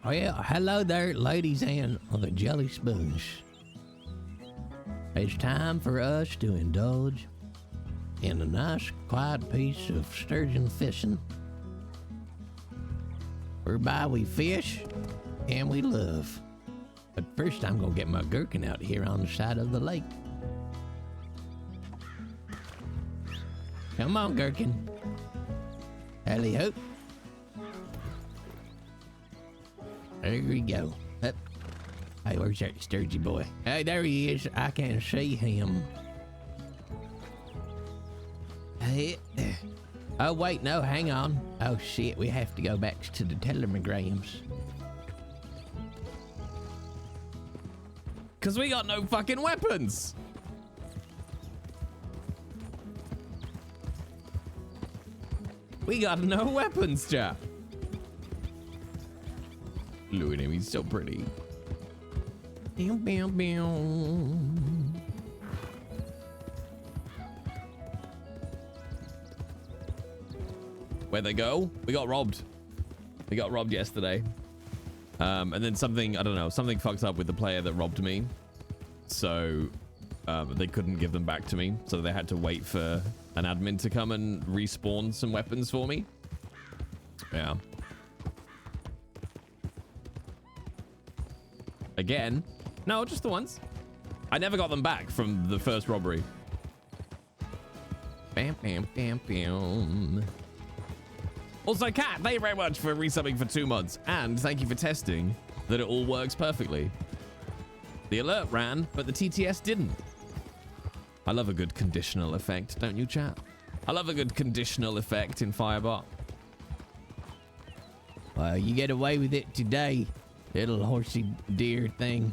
Well, hello there, ladies and the jelly spoons. It's time for us to indulge in a nice, quiet piece of sturgeon fishing, whereby we fish and we love. But first, I'm gonna get my gherkin out here on the side of the lake. Come on, gherkin. Hally hope. There we go. Up. Hey, where's that sturgy boy? Hey, there he is. I can see him. Hey. Oh, wait, no, hang on. Oh, shit, we have to go back to the telegrams. Because we got no fucking weapons. We got no weapons, chap. Look at him, he's so pretty. Bow, bow, bow. Where'd they go? We got robbed. We got robbed yesterday. And then something, I don't know, something fucked up with the player that robbed me. So they couldn't give them back to me. So they had to wait for an admin to come and respawn some weapons for me. Yeah. Again? No, just the once. I never got them back from the first robbery. Bam, bam, bam, bam. Also, Kat, thank you very much for resubbing for 2 months. And thank you for testing that it all works perfectly. The alert ran, but the TTS didn't. I love a good conditional effect, don't you, chat? I love a good conditional effect in Firebot. Well, you get away with it today, little horsey deer thing.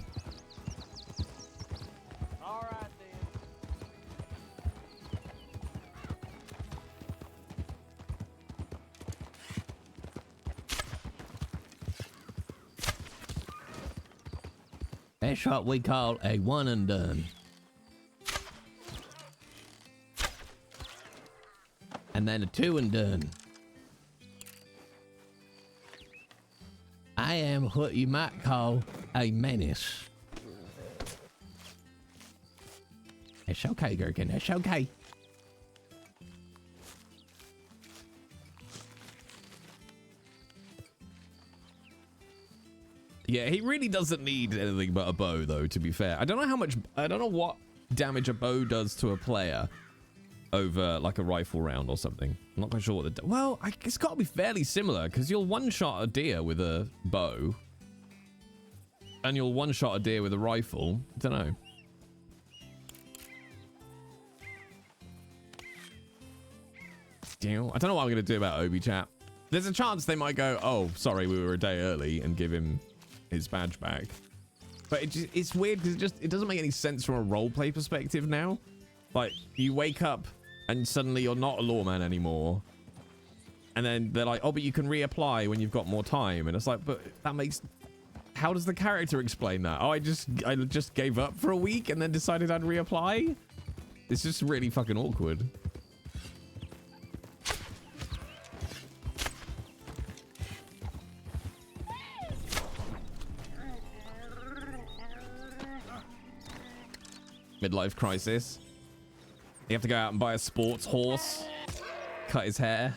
All right, That's what we call a one and done. And then a two and done. I am what you might call a menace. It's okay, Gherkin. It's okay. Yeah, he really doesn't need anything but a bow, though, to be fair. I don't know what damage a bow does to a player over, like, a rifle round or something. I'm not quite sure what well, it's got to be fairly similar, because you'll one-shot a deer with a bow, and you'll one-shot a deer with a rifle. I don't know. I don't know what I'm going to do about Obi, chat. There's a chance they might go, oh, sorry, we were a day early, and give him his badge back. But it's weird because it doesn't make any sense from a roleplay perspective now. Like, you wake up and suddenly you're not a lawman anymore. And then they're like, oh, but you can reapply when you've got more time. And it's like, but that makes... How does the character explain that? Oh, I just gave up for a week and then decided I'd reapply? It's just really fucking awkward. Midlife crisis. You have to go out and buy a sports horse, cut his hair.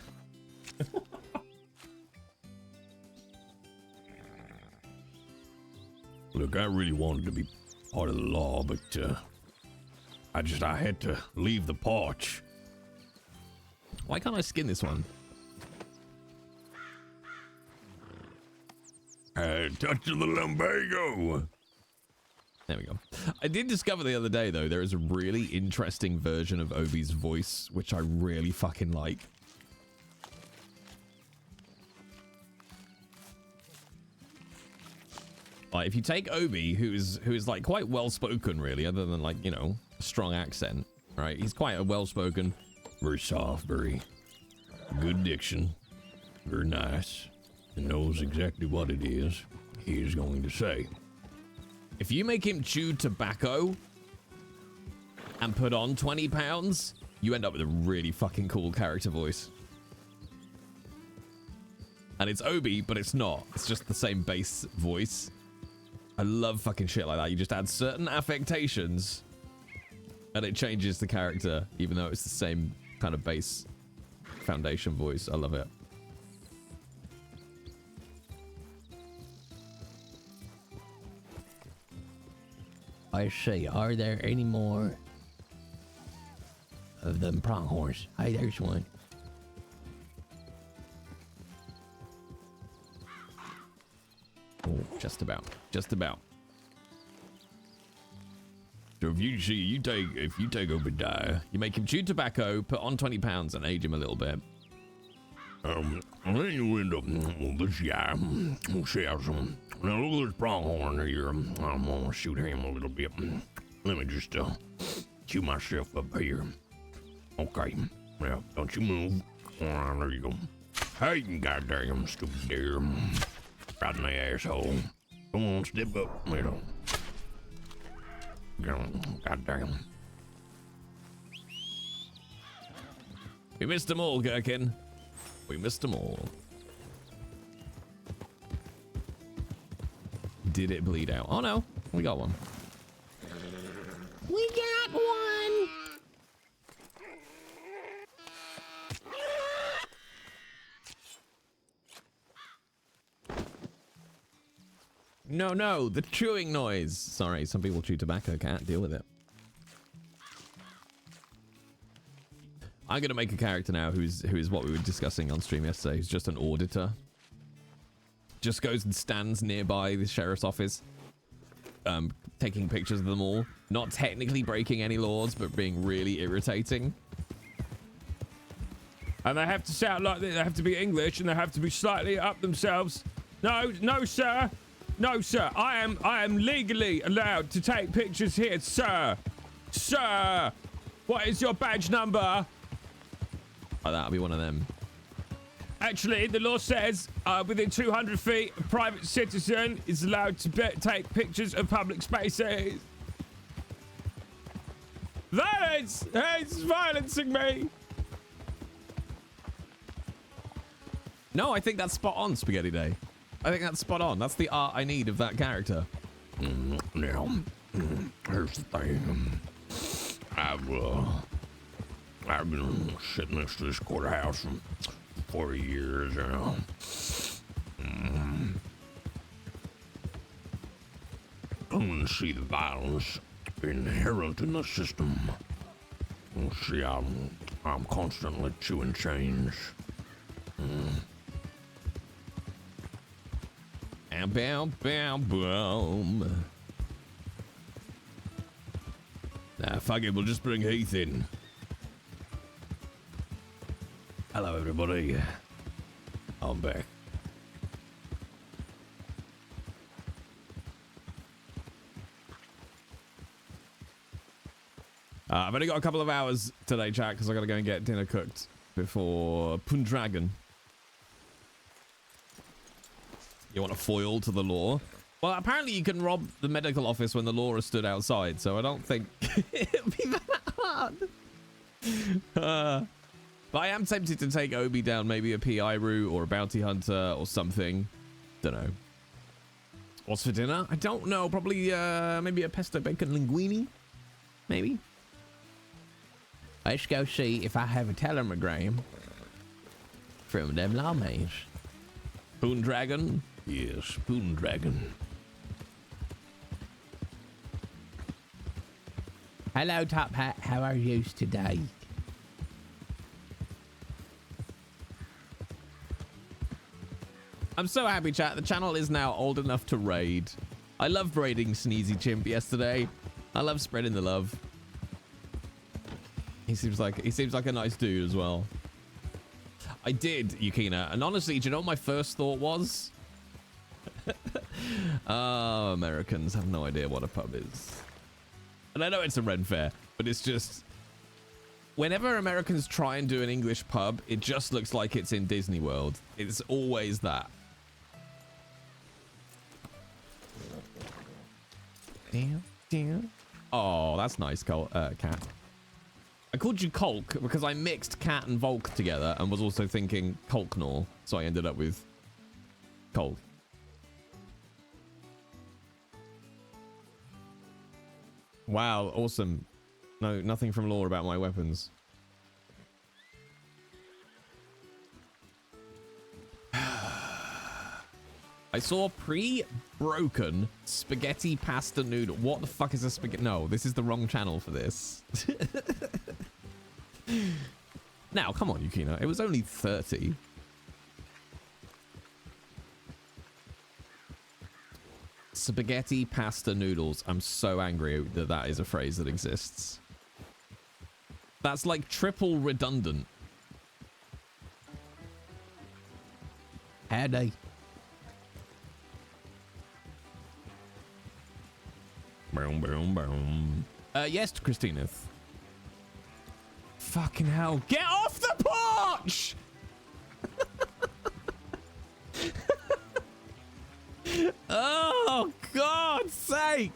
Look, I really wanted to be part of the law, but I had to leave the porch. Why can't I skin this one? Touch of the lumbago. There we go. I did discover the other day, though, there is a really interesting version of Obi's voice, which I really fucking like. Like, if you take Obi, who is like quite well spoken, really, other than like, you know, a strong accent, right? He's quite a well spoken, very soft, very good diction, very nice, and knows exactly what it is he is going to say. If you make him chew tobacco and put on 20 pounds, you end up with a really fucking cool character voice. And it's Obi, but it's not. It's just the same bass voice. I love fucking shit like that. You just add certain affectations and it changes the character, even though it's the same kind of bass foundation voice. I love it. I see. Are there any more of them pronghorns? Hey, there's one. Oh, just about. Just about. So if you take Obadiah, you make him chew tobacco, put on 20 pounds, and age him a little bit. And then you end up this guy who says, now look at this pronghorn here. I'm gonna shoot him a little bit. Let me just chew myself up here. Okay. Well, don't you move. There you go. Hey, you goddamn stupid deer. Right in the asshole. Come on, step up. You know. Goddamn. We missed them all, Gherkin. We missed them all. Did it bleed out? Oh no, we got one. We got one. No, the chewing noise. Sorry, some people chew tobacco. Can't deal with it. I'm gonna make a character now who's what we were discussing on stream yesterday. Who's just an auditor. Just goes and stands nearby the sheriff's office, taking pictures of them all. Not technically breaking any laws, but being really irritating. And they have to sound like this. They have to be English, and they have to be slightly up themselves. No, sir. No, sir. I am legally allowed to take pictures here, sir. Sir, what is your badge number? Oh, that'll be one of them. Actually, the law says within 200 feet, a private citizen is allowed to take pictures of public spaces. Violence! It's violencing me. No, I think that's spot on, Spaghetti Day. I think that's spot on. That's the art I need of that character. Now, here's the thing. I've been sitting next to this courthouse for 40 years now. Come and see the violence inherent in the system. You see, I'm constantly chewing chains. Bow, bow, boom. Nah, fuck it, we'll just bring Heath in. Hello, everybody. I'm back. I've only got a couple of hours today, chat, because I got to go and get dinner cooked before Pundragon. You want a foil to the law? Well, apparently you can rob the medical office when the law is stood outside, so I don't think it'll be that hard. But I am tempted to take Obi down maybe a PI route or a bounty hunter or something. Don't know. What's for dinner? I don't know. Probably maybe a pesto bacon linguine. Maybe. Let's go see if I have a telegram from them lawmakers. Pundragon? Yes, Pundragon. Hello, Top Hat. How are you today? I'm so happy, chat. The channel is now old enough to raid. I loved raiding Sneezy Chimp yesterday. I love spreading the love. He seems like a nice dude as well. I did, Yukina, and honestly, do you know what my first thought was? Oh, Americans have no idea what a pub is. And I know it's a Ren Fair, but it's just... Whenever Americans try and do an English pub, it just looks like it's in Disney World. It's always that. Oh, that's nice, Cat. I called you Colk because I mixed Cat and Volk together and was also thinking Colknor, so I ended up with cold. Wow, awesome. No, nothing from lore about my weapons. I saw pre-broken spaghetti pasta noodle. What the fuck is a spaghetti? No, this is the wrong channel for this. Now, come on, Yukina. It was only 30. Spaghetti pasta noodles. I'm so angry that that is a phrase that exists. That's like triple redundant. Howdy. Boom, boom, boom. Yes, Christina. Fucking hell. Get off the porch! Oh, God's sake!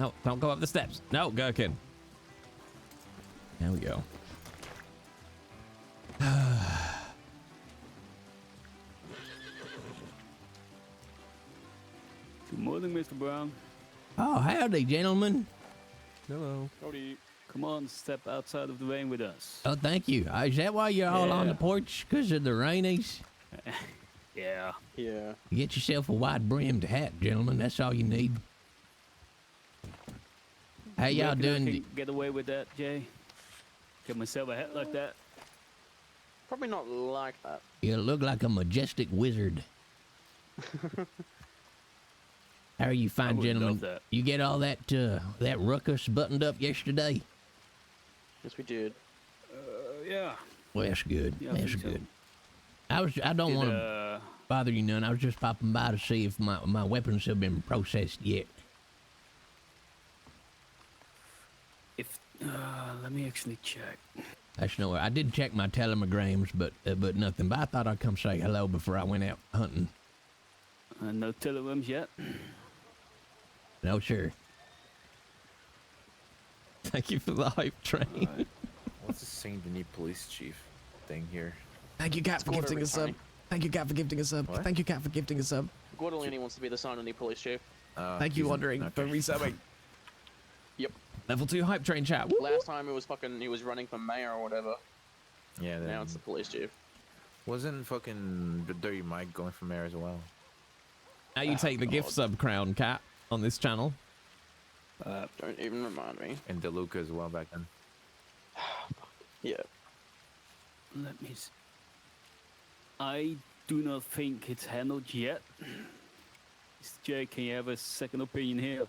No, don't go up the steps. No, Gherkin. There we go. Good morning, Mr. Brown. Oh, howdy, gentlemen. Hello. Howdy. Come on, step outside of the rain with us. Oh, thank you. Is that why you're all on Yeah. the porch? Because of the rainies? Yeah. Yeah. You get yourself a wide-brimmed hat, gentlemen. That's all you need. How y'all Reckon I doing? can get away with that, Jay? Get myself a hat like that? Probably not like that. You look like a majestic wizard. How are you fine, would gentlemen? love that. You get all that that ruckus buttoned up yesterday? Yes, we did. Yeah. Well, that's good. Yeah, I That's think so. good. I don't Did, want to bother you none. I was just popping by to see if my weapons have been processed yet. if let me actually check. That's nowhere. I did check my telegrams, but nothing. But I thought I'd come say hello before I went out hunting. No telegrams yet. No, sure. Thank you for the hype train. What's the Saint Denis police chief thing here? Thank you, Cat, for gifting a sub. Tony. Thank you, Cat, for gifting a sub. What? Thank you, Cat, for gifting a sub. Guadalupe wants to be the son of the police chief. Thank you, Wandering, for resubbing. Yep. Level 2 hype train chat. Woo! Last time he was running for mayor or whatever. Yeah, then Now it's the police chief. wasn't fucking the Dirty Mike going for mayor as well? Now you take the gift sub crown, Cat, on this channel. Don't even remind me. And DeLuca as well back then. Yeah. Let me see. I do not think it's handled yet. Mr. Jay, can you have a second opinion here?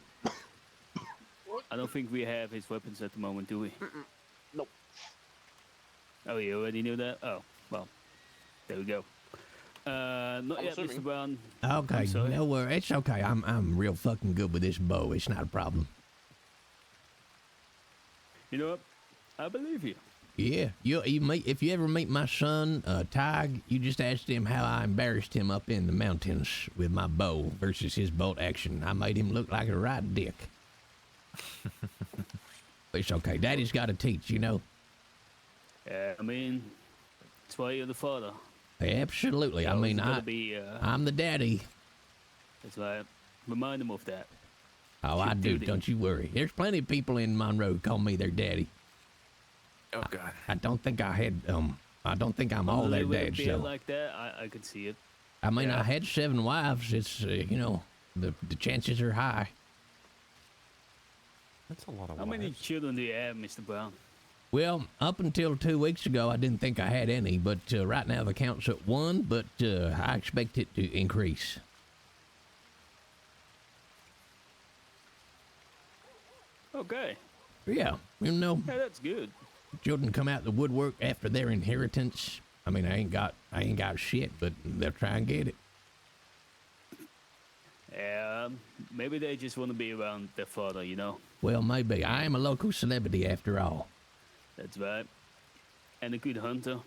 I don't think we have his weapons at the moment, do we? Nope. Oh, you already knew that? Oh, well, there we go. Not yet, assuming. Mr. Brown. Okay, I'm sorry. no worries. It's okay. I'm real fucking good with this bow. It's not a problem. You know what? I believe you. Yeah, if you ever meet my son, Tig, you just ask him how I embarrassed him up in the mountains with my bow versus his bolt action. I made him look like a right dick. It's okay. Daddy's got to teach, you know. I mean, that's why you're the father. Absolutely. I So mean, it's gotta be, I'm the daddy. that's why I remind him of that. Oh, I Your do. duty. Don't you worry. There's plenty of people in Monroe who call me their daddy. Oh god. I don't think I had. I don't think I'm all On a their little bit of dad. beard So like that, I could see it. I mean, yeah. I had 7 wives. It's you know, the chances are high. That's a lot of How many children do you have, Mr. Brown? Well, up until 2 weeks ago, I didn't think I had any, but right now the count's at 1. But I expect it to increase. Okay. Yeah, you know, Yeah, that's good. children come out the woodwork after their inheritance. I mean, I ain't got shit, but they'll try and get it. Yeah, maybe they just want to be around their father, you know? Well, maybe. I am a local celebrity after all. That's right. And a good hunter.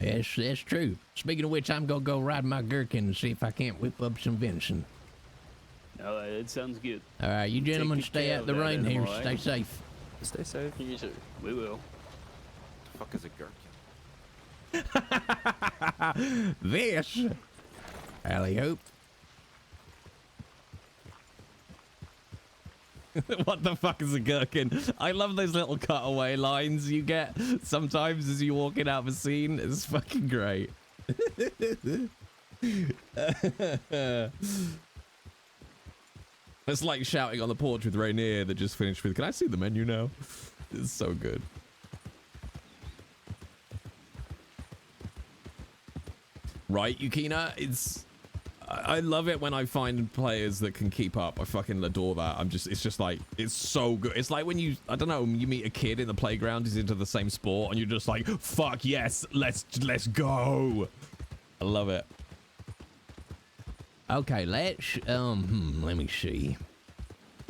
That's true. Speaking of which, I'm gonna go ride my gherkin and see if I can't whip up some venison. All right, it sounds good. All right, you gentlemen good stay care out of the that rain here. animal, Stay right? safe. Stay safe. You too. We will. The fuck is a gherkin? This. Alley hope. What the fuck is a gherkin? I love those little cutaway lines you get sometimes as you're walking out of a scene. It's fucking great. It's like shouting on the porch with Rainier that just finished with, "Can I see the menu now?" It's so good. Right, Yukina? I love it when I find players that can keep up. I fucking adore that. It's just like, it's so good. It's like when you, I don't know, you meet a kid in the playground who's into the same sport and you're just like, fuck yes, let's go. I love it. Okay, let's let me see.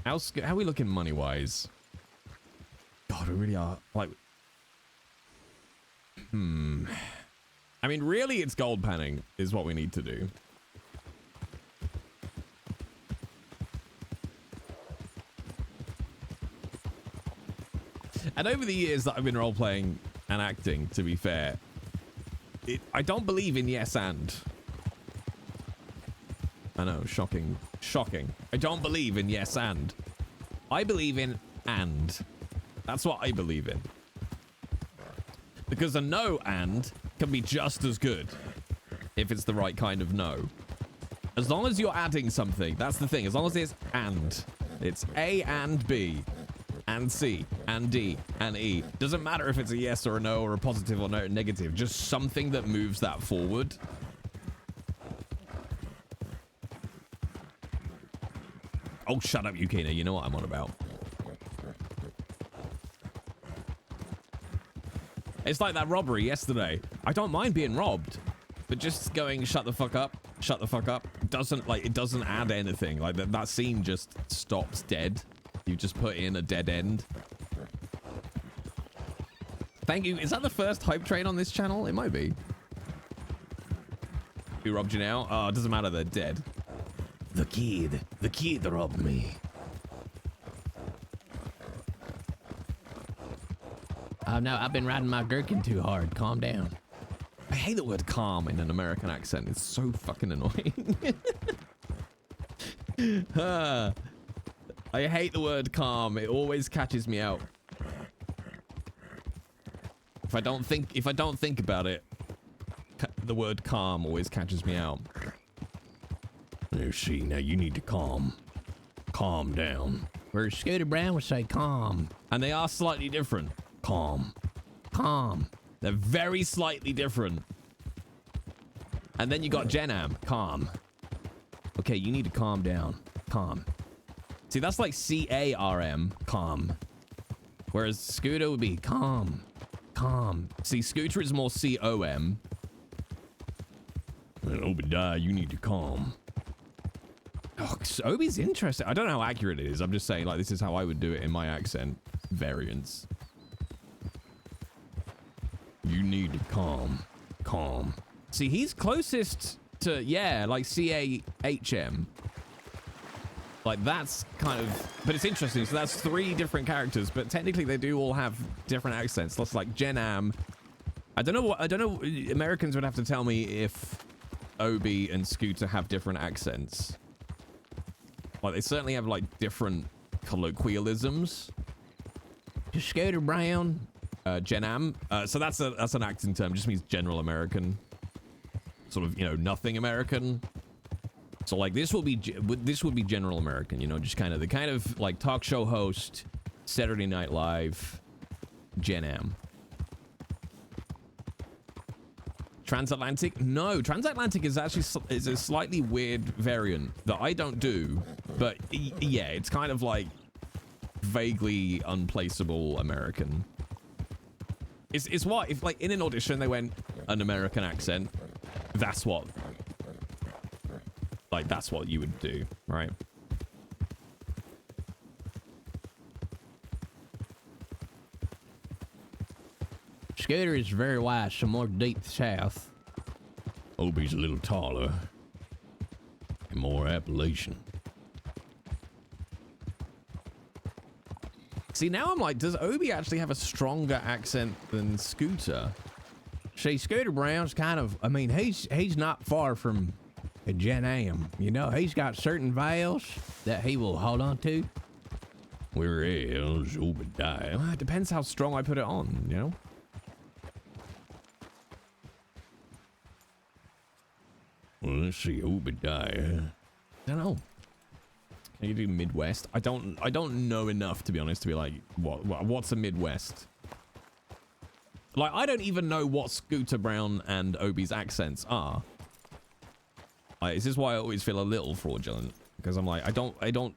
How are we looking money wise? God, we really are like, I mean, really, it's gold panning is what we need to do. And over the years that I've been role-playing and acting, to be fair, I don't believe in yes and. I know, shocking. Shocking. I don't believe in yes and. I believe in and. That's what I believe in. Because a no and can be just as good if it's the right kind of no. As long as you're adding something, that's the thing. As long as it's and. It's A and B. And C, and D, and E. Doesn't matter if it's a yes or a no or a positive or no negative. Just something that moves that forward. Oh, shut up, Yukina. You know what I'm on about. It's like that robbery yesterday. I don't mind being robbed, but just going shut the fuck up, doesn't, like, it doesn't add anything. Like, that scene just stops dead. You just put in a dead end. Thank you. Is that the first hype train on this channel? It might be. Who robbed you now? Oh, it doesn't matter. They're dead. The kid robbed me. Oh no, I've been riding my gherkin too hard. Calm down. I hate the word calm in an American accent. It's so fucking annoying. I hate the word calm. It always catches me out. If I don't think about it, the word calm always catches me out. Let's see, now you need to calm down. Where Scooter Brown would say calm. And they are slightly different. Calm. They're very slightly different. And then you got Jenam. Calm. Okay, you need to calm down. Calm. See, that's like C-A-R-M. Calm. Whereas Scooter would be calm. See, Scooter is more C-O-M. And Obadiah, you need to calm. Oh, Obi's interesting. I don't know how accurate it is. I'm just saying, like, this is how I would do it in my accent variants. You need to calm. See, he's closest to, yeah, like C-A-H-M. Like, that's kind of... But it's interesting. So that's 3 different characters, but technically they do all have different accents. That's like Jenam. I don't know. Americans would have to tell me if Obi and Scooter have different accents. Like, they certainly have, like, different colloquialisms. Scooter Brown. Jenam. So that's an acting term. Just means general American. Sort of, you know, nothing American. So, like, this would be general American, you know, just kind of like talk show host, Saturday Night Live, Jenam. Transatlantic? No, transatlantic is actually is a slightly weird variant that I don't do, but yeah, it's kind of like vaguely unplaceable American. It's what if, like, in an audition they went an American accent, that's what you would do, right? Scooter is very wide, so more deep south. Obi's a little taller and more Appalachian. See, now I'm like, does Obi actually have a stronger accent than Scooter? See, Scooter Brown's kind of, I mean, he's not far from a Gen Am. You know, he's got certain vowels that he will hold on to. Whereas Obadiah. Well, it depends how strong I put it on, you know? Well, let's see, Obadiah. I don't know. Can you do Midwest? I don't know enough, to be honest, to be like, what's a Midwest? Like, I don't even know what Scooter Brown and Obi's accents are. Like, this is why I always feel a little fraudulent, because I'm like, I don't.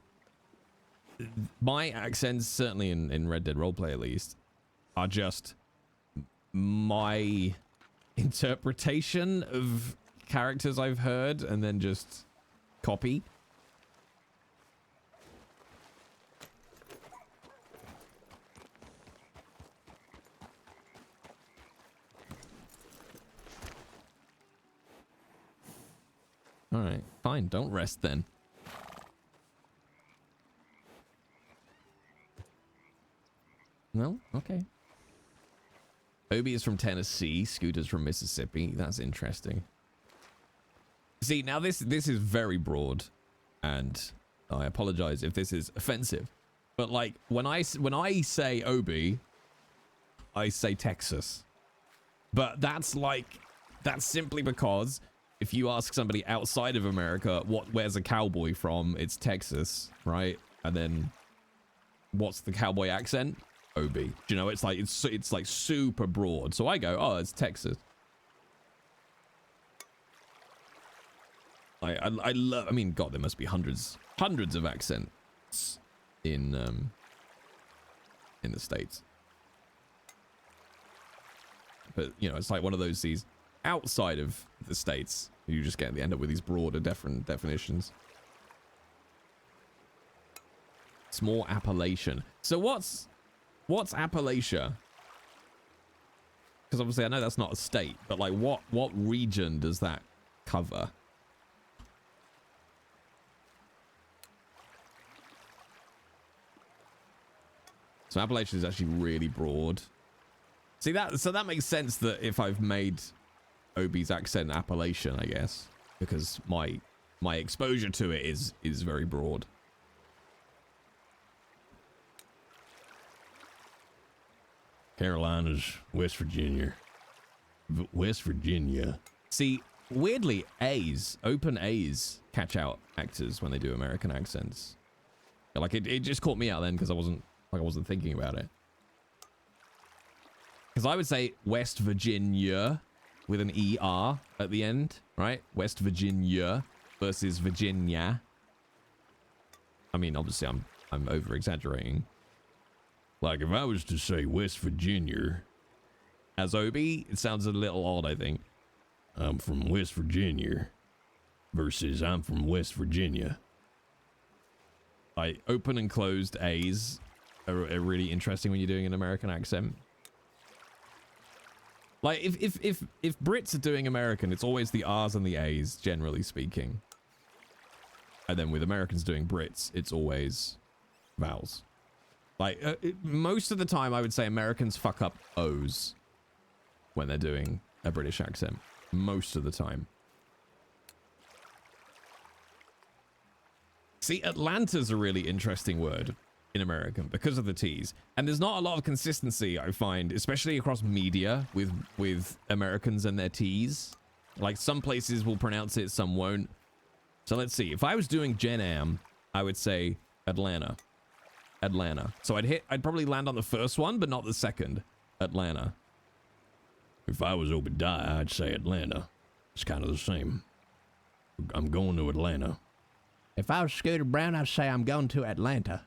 My accents, certainly in Red Dead Roleplay at least, are just my interpretation of characters I've heard and then just copy. All right, fine. Don't rest then. No? Okay. Obi is from Tennessee. Scooter's from Mississippi. That's interesting. See, now this is very broad, and I apologize if this is offensive, but like when I say Obi, I say Texas, but that's simply because if you ask somebody outside of America where's a cowboy from, it's Texas, right? And then what's the cowboy accent? Obi. You know, it's like super broad. So I go, oh, it's Texas. I love. I mean, God, there must be hundreds of accents in the States. But you know, it's like one of these outside of the States, you just end up with these broader, different definitions. It's more Appalachian. So what's Appalachia? Because obviously I know that's not a state, but like what region does that cover? So Appalachia is actually really broad. See that makes sense that if I've made Obi's accent Appalachian, I guess, because my exposure to it is very broad. Carolinas, West Virginia. West Virginia. See, weirdly, open A's catch out actors when they do American accents. Like it just caught me out then because I wasn't thinking about it. Because I would say West Virginia with an ER at the end, right? West Virginia versus Virginia. I mean, obviously I'm over exaggerating. Like if I was to say West Virginia As Obi, it sounds a little odd, I think. I'm from West Virginia versus I'm from West Virginia. Like open and closed A's are really interesting when you're doing an American accent. Like if Brits are doing American, it's always the R's and the A's, generally speaking. And then with Americans doing Brits, it's always vowels. Like most of the time, I would say Americans fuck up O's when they're doing a British accent. Most of the time. See, Atlanta's a really interesting word in American because of the T's. And there's not a lot of consistency, I find, especially across media with Americans and their T's. Like some places will pronounce it, some won't. So let's see. If I was doing Gen Am, I would say Atlanta. Atlanta. So I'd probably land on the first one, but not the second. Atlanta. If I was Obadiah, I'd say Atlanta. It's kind of the same. I'm going to Atlanta. If I was Scooter Brown, I'd say I'm going to Atlanta.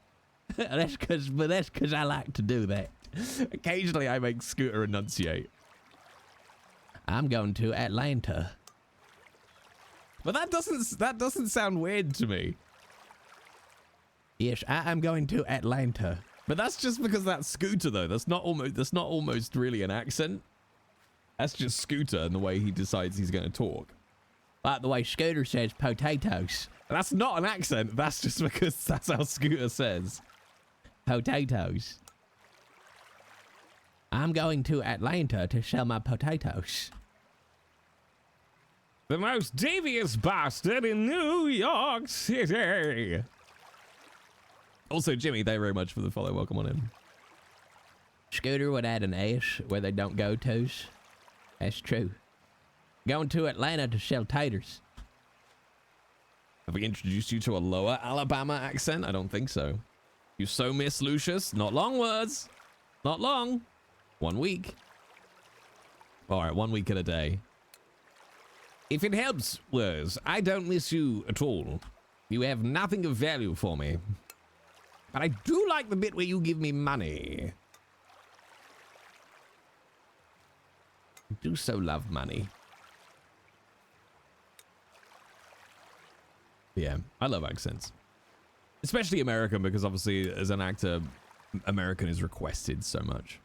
That's because I like to do that. Occasionally I make Scooter enunciate. I'm going to Atlanta. But that doesn't sound weird to me. Yes, I am going to Atlanta. But that's just because that's Scooter though. That's not almost really an accent. That's just Scooter and the way he decides he's going to talk. Like the way Scooter says potatoes. That's not an accent. That's just because that's how Scooter says. Potatoes. I'm going to Atlanta to sell my potatoes. The most devious bastard in New York City. Also, Jimmy, thank you very much for the follow. Welcome on in. Scooter would add an S where they don't go tos. That's true. Going to Atlanta to sell taters. Have we introduced you to a lower Alabama accent? I don't think so. You so miss Lucius? Not long words. Not long. 1 week. All right, 1 week and a day. If it helps, words, I don't miss you at all. You have nothing of value for me. But I do like the bit where you give me money. I do so love money. Yeah, I love accents. Especially American, because obviously as an actor, American is requested so much.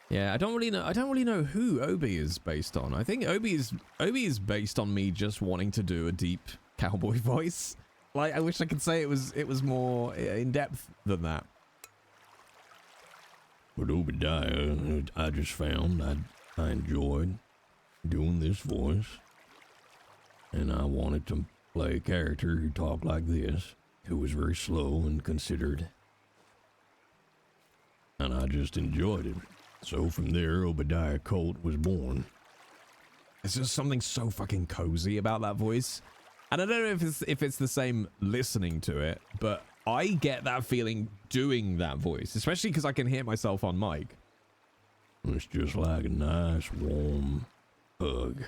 Yeah, I don't really know who Obi is based on. I think Obi is based on me just wanting to do a deep cowboy voice. Like, I wish I could say it was more in depth than that. But Obadiah, I just found I enjoyed doing this voice, and I wanted to play a character who talked like this, who was very slow and considered, and I just enjoyed it. So from there, Obadiah Colt was born. There's just something so fucking cozy about that voice. And I don't know if it's the same listening to it, but I get that feeling doing that voice, especially because I can hear myself on mic. It's just like a nice, warm hug.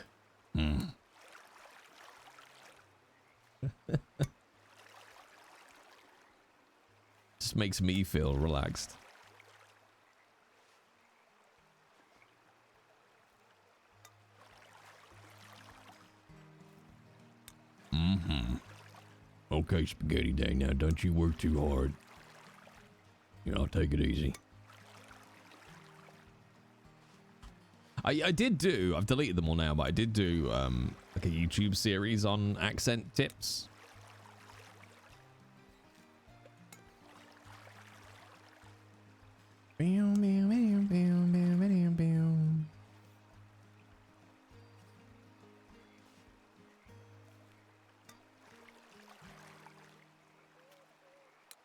Just makes me feel relaxed. Okay, Spaghetti Day, now don't you work too hard. Yeah, I'll take it easy. I've deleted them all now, but I did do like a YouTube series on accent tips.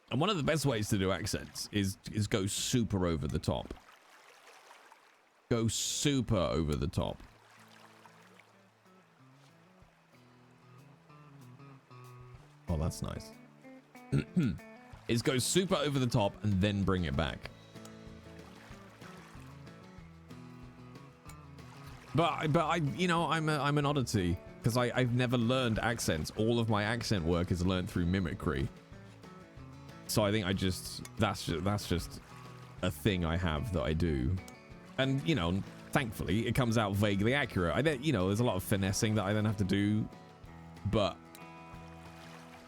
And one of the best ways to do accents is go super over the top. Go super over the top. Oh, that's nice. Is go super over the top and then bring it back. But I, you know, I'm an oddity because I've never learned accents. All of my accent work is learned through mimicry. So I think that's just a thing I have that I do. And, you know, thankfully it comes out vaguely accurate. You know, there's a lot of finessing that I then have to do, but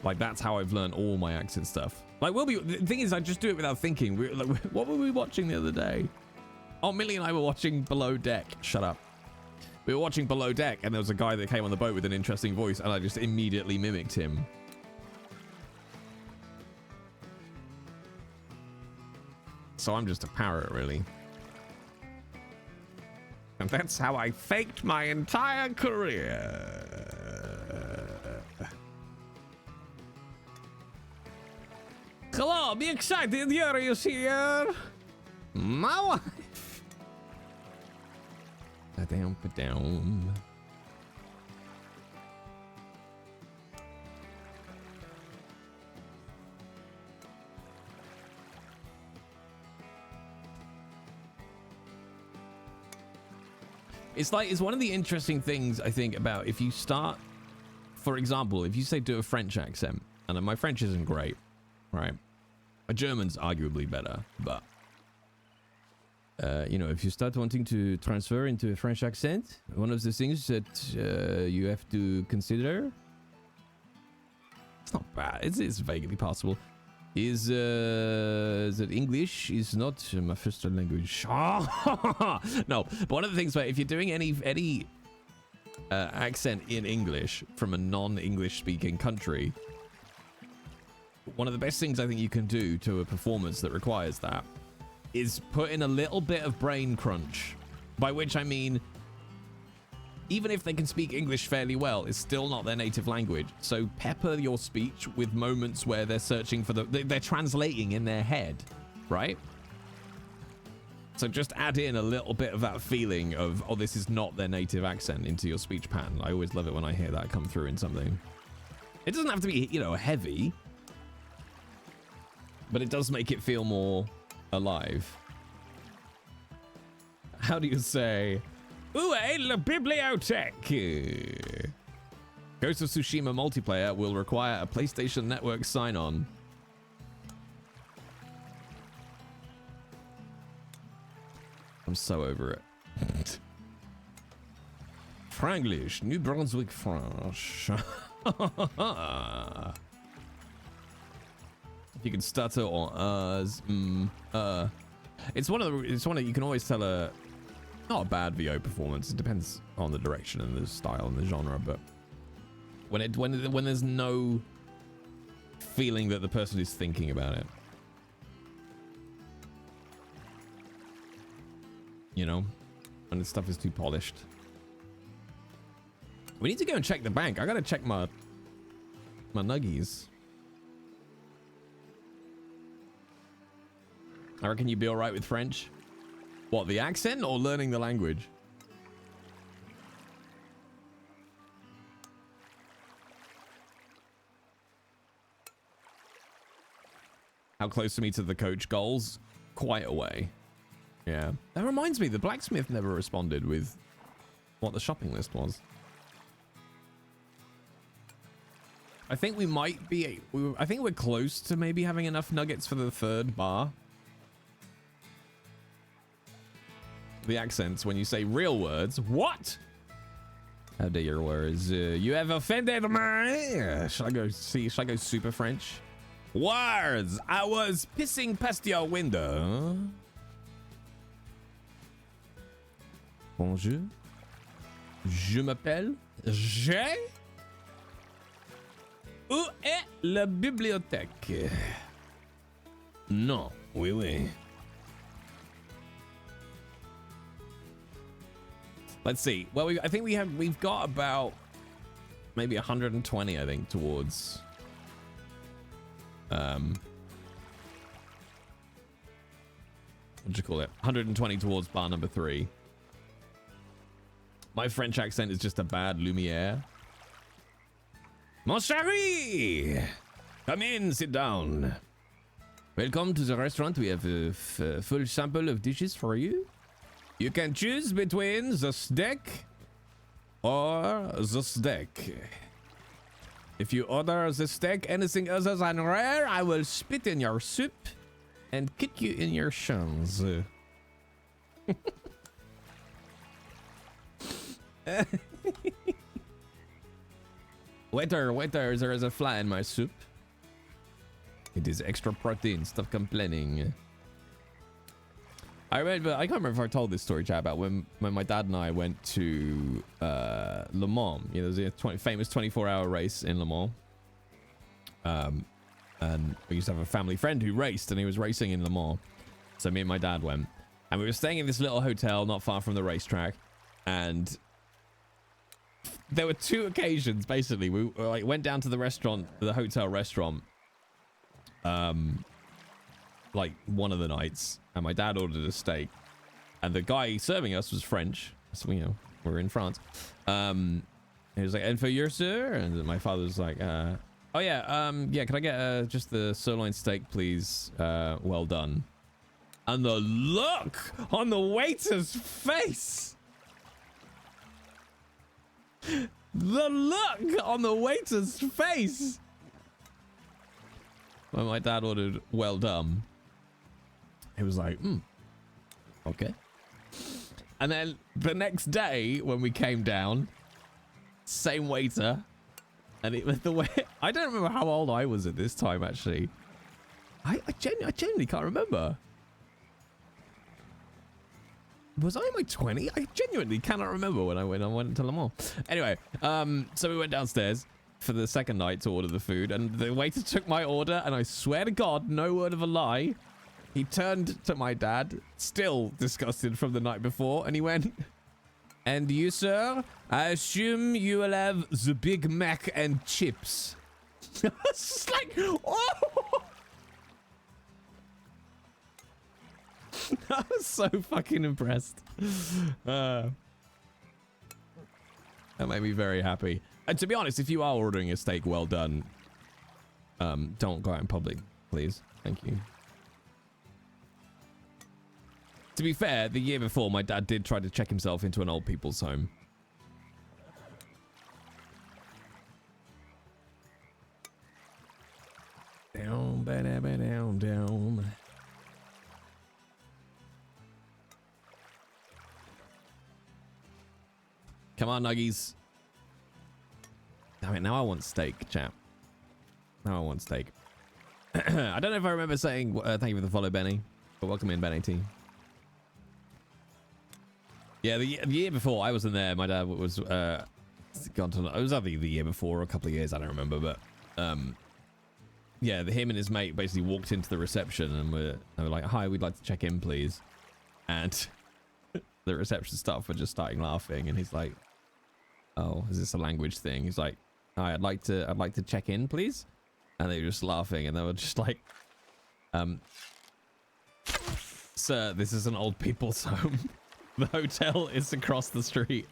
like that's how I've learned all my accent stuff. Like, the thing is, I just do it without thinking. What were we watching the other day? Oh, Millie and I were watching Below Deck. Shut up. We were watching Below Deck, and there was a guy that came on the boat with an interesting voice, and I just immediately mimicked him. So I'm just a parrot, really. And that's how I faked my entire career. Hello, be excited, Yuri is here. My wife. Down, down. It's one of the interesting things I think about if you start, for example, if you say do a French accent, and my French isn't great, right? My German's arguably better, but you know, if you start wanting to transfer into a French accent, one of the things that you have to consider, it's not bad, it's vaguely possible, is that English is not my first language. No, but one of the things, if you're doing any accent in English from a non-English speaking country, one of the best things I think you can do to a performance that requires that is put in a little bit of brain crunch, by which I mean, even if they can speak English fairly well, it's still not their native language. So pepper your speech with moments where they're searching for they're translating in their head, right? So just add in a little bit of that feeling of, oh, this is not their native accent into your speech pattern. I always love it when I hear that come through in something. It doesn't have to be, you know, heavy, but it does make it feel more alive. How do you say, "Ooh, la bibliothèque"? Ghost of Tsushima multiplayer will require a PlayStation Network sign-on. I'm so over it. Franglish, New Brunswick, France. If you can stutter or it's one of you can always tell not a bad VO performance. It depends on the direction and the style and the genre, but when there's no feeling that the person is thinking about it, you know, and the stuff is too polished. We need to go and check the bank. I gotta check my nuggies. I reckon you'd be all right with French. What, the accent or learning the language? How close to me to the coach goals? Quite a way. Yeah. That reminds me, the blacksmith never responded with what the shopping list was. I think we might be... I think we're close to maybe having enough nuggets for the third bar. The accents when you say real words. What? How dare your words? You have offended me. Should I go super French? Words. I was pissing past your window. Bonjour. Je m'appelle. J'ai. Où est la bibliothèque? Non. Oui, oui. Let's see. Well, I think we've got about maybe 120, I think, towards what do you call it? 120 towards bar number 3. My French accent is just a bad Lumiere. Mon chéri! Come in, sit down. Welcome to the restaurant. We have a full sample of dishes for you. You can choose between the steak or the steak. If you order the steak anything other than rare, I will spit in your soup and kick you in your shins. Waiter, there is a fly in my soup. It is extra protein, stop complaining. I can't remember if I told this story, chat, about when my dad and I went to Le Mans. You know, there's a famous 24-hour race in Le Mans. And we used to have a family friend who raced, and he was racing in Le Mans. So me and my dad went. And we were staying in this little hotel not far from the racetrack. And there were 2 occasions, basically. We went down to the restaurant, the hotel restaurant. Like one of the nights, and my dad ordered a steak, and the guy serving us was French, so you know we're in France. He was like, "And for your sir?" And my father was like, "Oh yeah, yeah, can I get just the sirloin steak, please? Well done." And the look on the waiter's face, the look on the waiter's face when my dad ordered "well done." He was like, okay. And then the next day when we came down, same waiter, and it was the way. I don't remember how old I was at this time, actually. I genuinely can't remember. Was I in my 20s? I genuinely cannot remember when I went to Le Mans. Anyway, so we went downstairs, for the second night to order the food, and the waiter took my order, and I swear to God, no word of a lie, he turned to my dad, still disgusted from the night before, and he went, "And you, sir, I assume you will have the Big Mac and chips." It's just like, oh! I was so fucking impressed. That made me very happy. And to be honest, if you are ordering a steak well done, don't go out in public, please. Thank you. To be fair, the year before, my dad did try to check himself into an old people's home. Down, down, down. Come on, Nuggies. Damn it, now I want steak, chap. Now I want steak. I don't know if I remember saying thank you for the follow, Benny. But welcome in, Benny T. Yeah, the year before I wasn't there, my dad was gone to. It was either the year before or a couple of years, I don't remember. But yeah, him and his mate basically walked into the reception and they were like, "Hi, we'd like to check in, please." And the reception staff were just starting laughing, and he's like, "Oh, is this a language thing?" He's like, "Hi, I'd like to check in, please." And they were just laughing, and they were just like, "Sir, this is an old people's home. The hotel is across the street."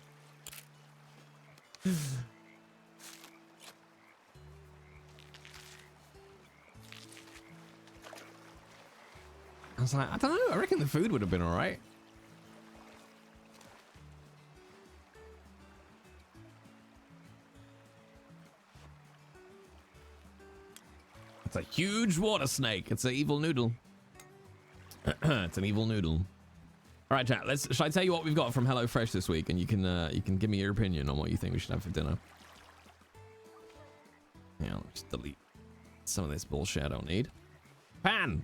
I was like, I don't know. I reckon the food would have been all right. It's a huge water snake. It's an evil noodle. It's an evil noodle. All right, chat. Shall I tell you what we've got from HelloFresh this week, and you can give me your opinion on what you think we should have for dinner. Yeah, I'll just delete some of this bullshit I don't need. Pan.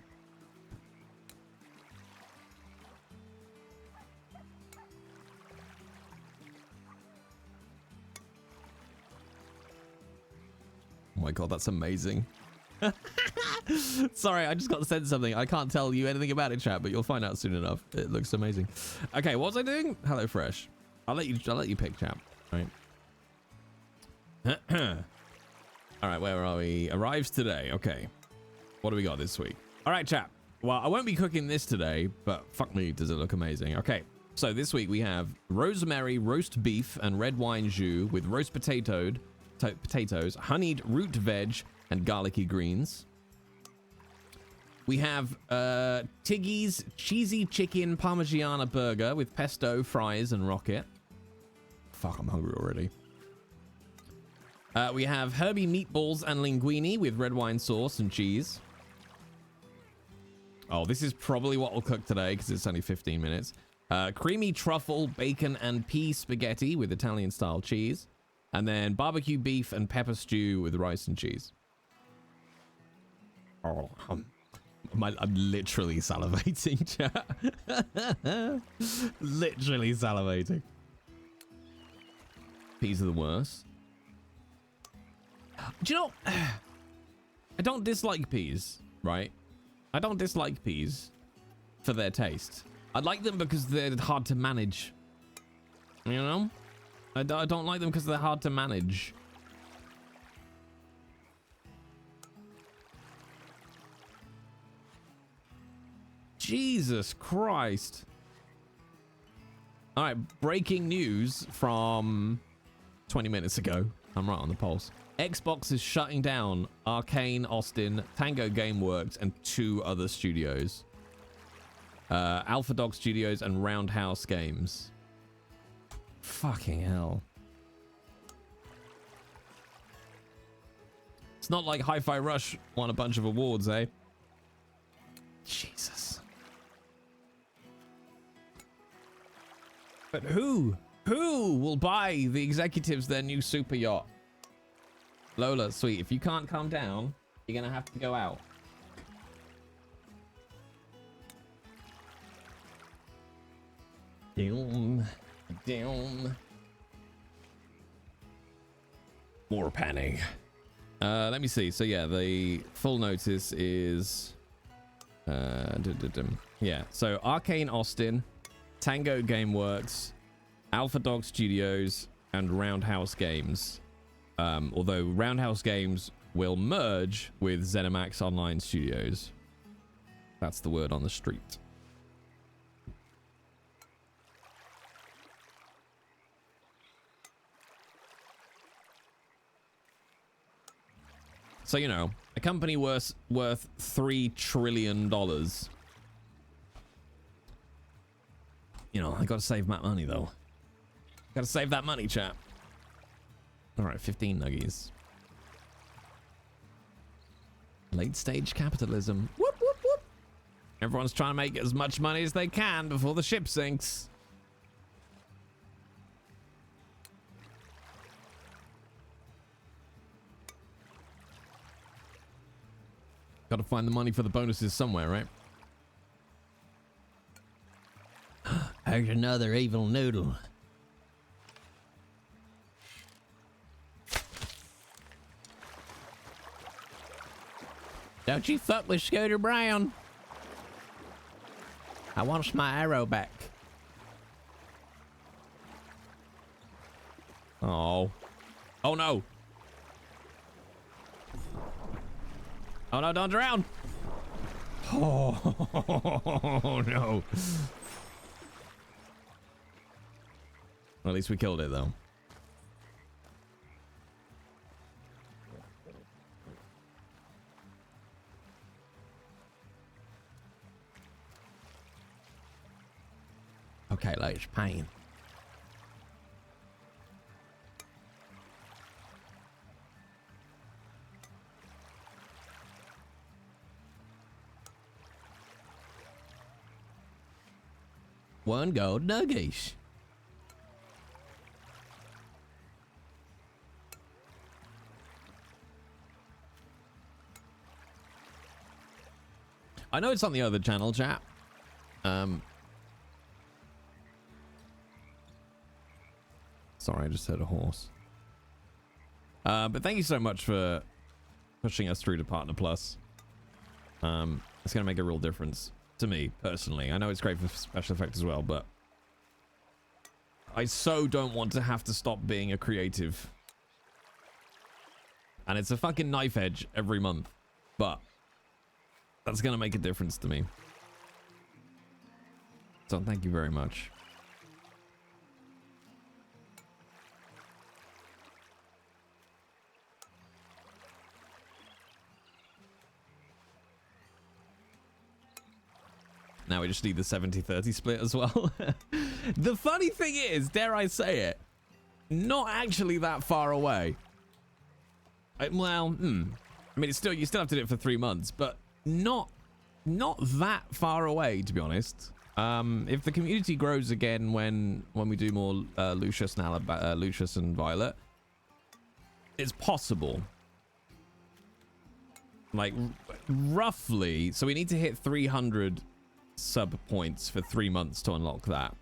Oh my God, that's amazing. Sorry, I just got to send something. I can't tell you anything about it, chat, but you'll find out soon enough. It looks amazing. Okay, what was I doing? HelloFresh. I'll let you pick, chat. All right. All right, where are we? Arrives today. Okay. What do we got this week? All right, chat. Well, I won't be cooking this today, but fuck me, does it look amazing. Okay. So this week we have rosemary roast beef and red wine jus with roast potatoes, honeyed root veg, and garlicky greens. We have Tiggy's cheesy chicken parmigiana burger with pesto, fries, and rocket. Fuck, I'm hungry already. We have Herbie meatballs and linguine with red wine sauce and cheese. Oh, this is probably what we'll cook today because it's only 15 minutes. Creamy truffle, bacon, and pea spaghetti with Italian-style cheese. And then barbecue beef and pepper stew with rice and cheese. Oh, I'm literally salivating, chat. Literally salivating. Peas are the worst. Do you know, I don't dislike peas, right? I don't dislike peas for their taste. I like them because they're hard to manage. You know? I don't like them because they're hard to manage. Jesus Christ. All right, breaking news from 20 minutes ago. I'm right on the pulse. Xbox is shutting down Arcane Austin, Tango Gameworks, and 2 other studios. Alpha Dog Studios and Roundhouse Games. Fucking hell. It's not like Hi-Fi Rush won a bunch of awards, eh? Jesus. But who will buy the executives their new super yacht? Lola, sweet, if you can't calm down, you're gonna have to go out. Down. More panic. Let me see. So yeah, the full notice is yeah. So Arcane Austin, Tango Gameworks, Alpha Dog Studios, and Roundhouse Games. Although Roundhouse Games will merge with ZeniMax Online Studios. That's the word on the street. So, you know, a company worth $3 trillion. You know, I gotta save that money, though. Gotta save that money, chap. All right, 15 nuggies. Late stage capitalism. Whoop, whoop, whoop. Everyone's trying to make as much money as they can before the ship sinks. Got to find the money for the bonuses somewhere, right? There's another evil noodle. Don't you fuck with Scooter Brown. I want my arrow back. Oh. Oh no. Oh no, don't drown. Oh no. Well, at least we killed it though. Okay, let's paint. One gold nuggies. I know it's on the other channel, chat. Sorry, I just heard a horse. But thank you so much for pushing us through to Partner Plus. It's going to make a real difference to me, personally. I know it's great for special effects as well, but I so don't want to have to stop being a creative. And it's a fucking knife edge every month, but that's going to make a difference to me. So thank you very much. Now we just need the 70-30 split as well. The funny thing is, dare I say it, not actually that far away. I mean, it's still, you still have to do it for 3 months, but not that far away, to be honest. If the community grows again when we do more Lucius and Violet, it's possible. Like roughly, so we need to hit 300 sub points for 3 months to unlock that.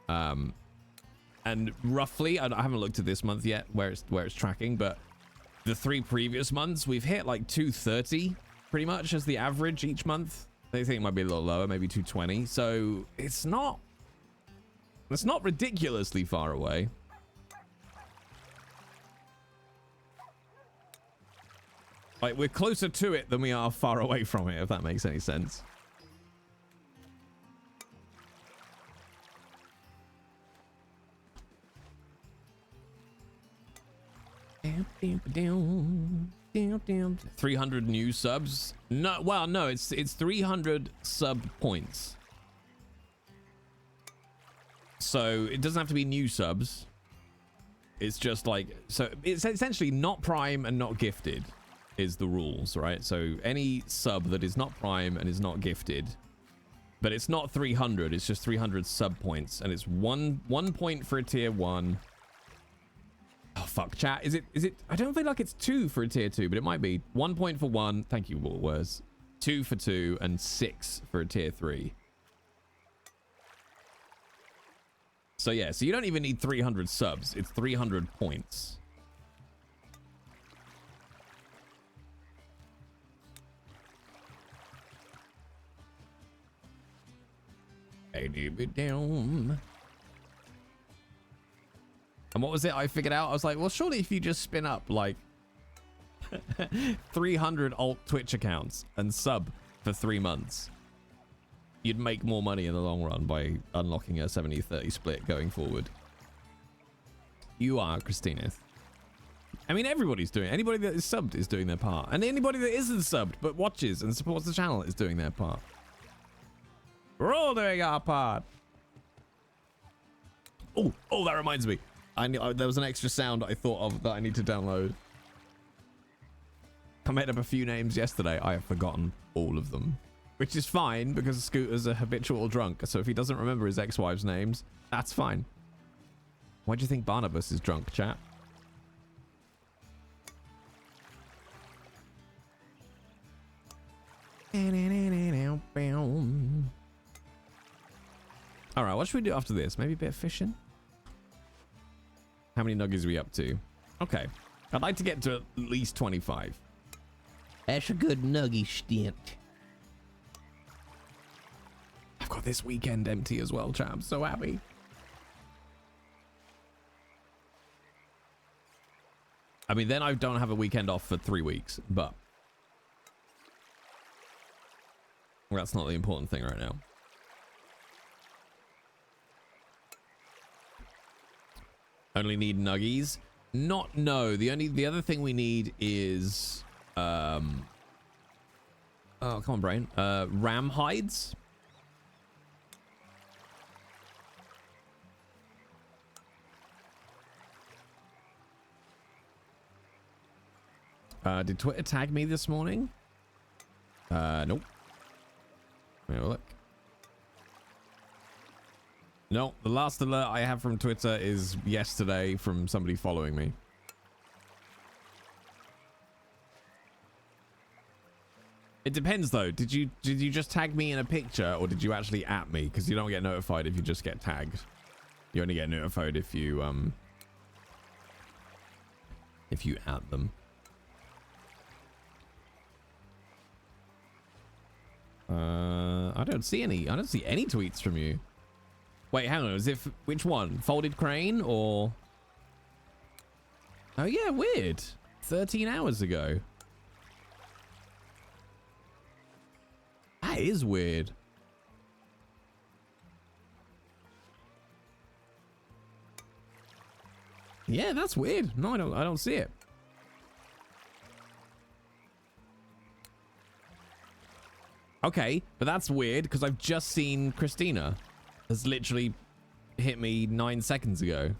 And roughly, I haven't looked at this month yet where it's tracking, but the 3 previous months we've hit like 230 pretty much as the average each month. They think it might be a little lower, maybe 220. So it's not ridiculously far away. Like, we're closer to it than we are far away from it, if that makes any sense. Down. 300 new subs. No, well, no, it's 300 sub points. So it doesn't have to be new subs. It's just like, so it's essentially not prime and not gifted is the rules, right? So any sub that is not prime and is not gifted, but it's not 300, it's just 300 sub points, and it's one point for a tier 1. Oh fuck, chat. Is it? I don't feel like it's 2 for a tier 2, but it might be 1 point for 1. Thank you, Wars. 2 for 2 and 6 for a tier 3. So yeah, so you don't even need 300 subs. It's 300 points. down. And what was it I figured out? I was like, well, surely if you just spin up like 300 alt Twitch accounts and sub for 3 months, you'd make more money in the long run by unlocking a 70-30 split going forward. You are, Christina. I mean, everybody's doing it. Anybody that is subbed is doing their part. And anybody that isn't subbed but watches and supports the channel is doing their part. We're all doing our part. Oh, that reminds me. There was an extra sound I thought of that I need to download. I made up a few names yesterday. I have forgotten all of them. Which is fine, because Scooter's a habitual drunk. So if he doesn't remember his ex-wife's names, that's fine. Why do you think Barnabas is drunk, chat? Alright, what should we do after this? Maybe a bit of fishing? How many nuggies are we up to? Okay. I'd like to get to at least 25. That's a good nuggy stint. I've got this weekend empty as well, chat. I'm so happy. I mean, then I don't have a weekend off for 3 weeks, but that's not the important thing right now. Only need nuggies? No. The other thing we need is oh, come on, brain. Ram hides. Did Twitter tag me this morning? Nope. Let me have a look. No, the last alert I have from Twitter is yesterday from somebody following me. It depends though. Did you just tag me in a picture or did you actually at me? Because you don't get notified if you just get tagged. You only get notified if you at them. I don't see any tweets from you. Wait, hang on. Is it which one? Folded Crane or? Oh yeah, weird. 13 hours ago. That is weird. Yeah, that's weird. No, I don't see it. Okay, but that's weird because I've just seen Christina has literally hit me 9 seconds ago.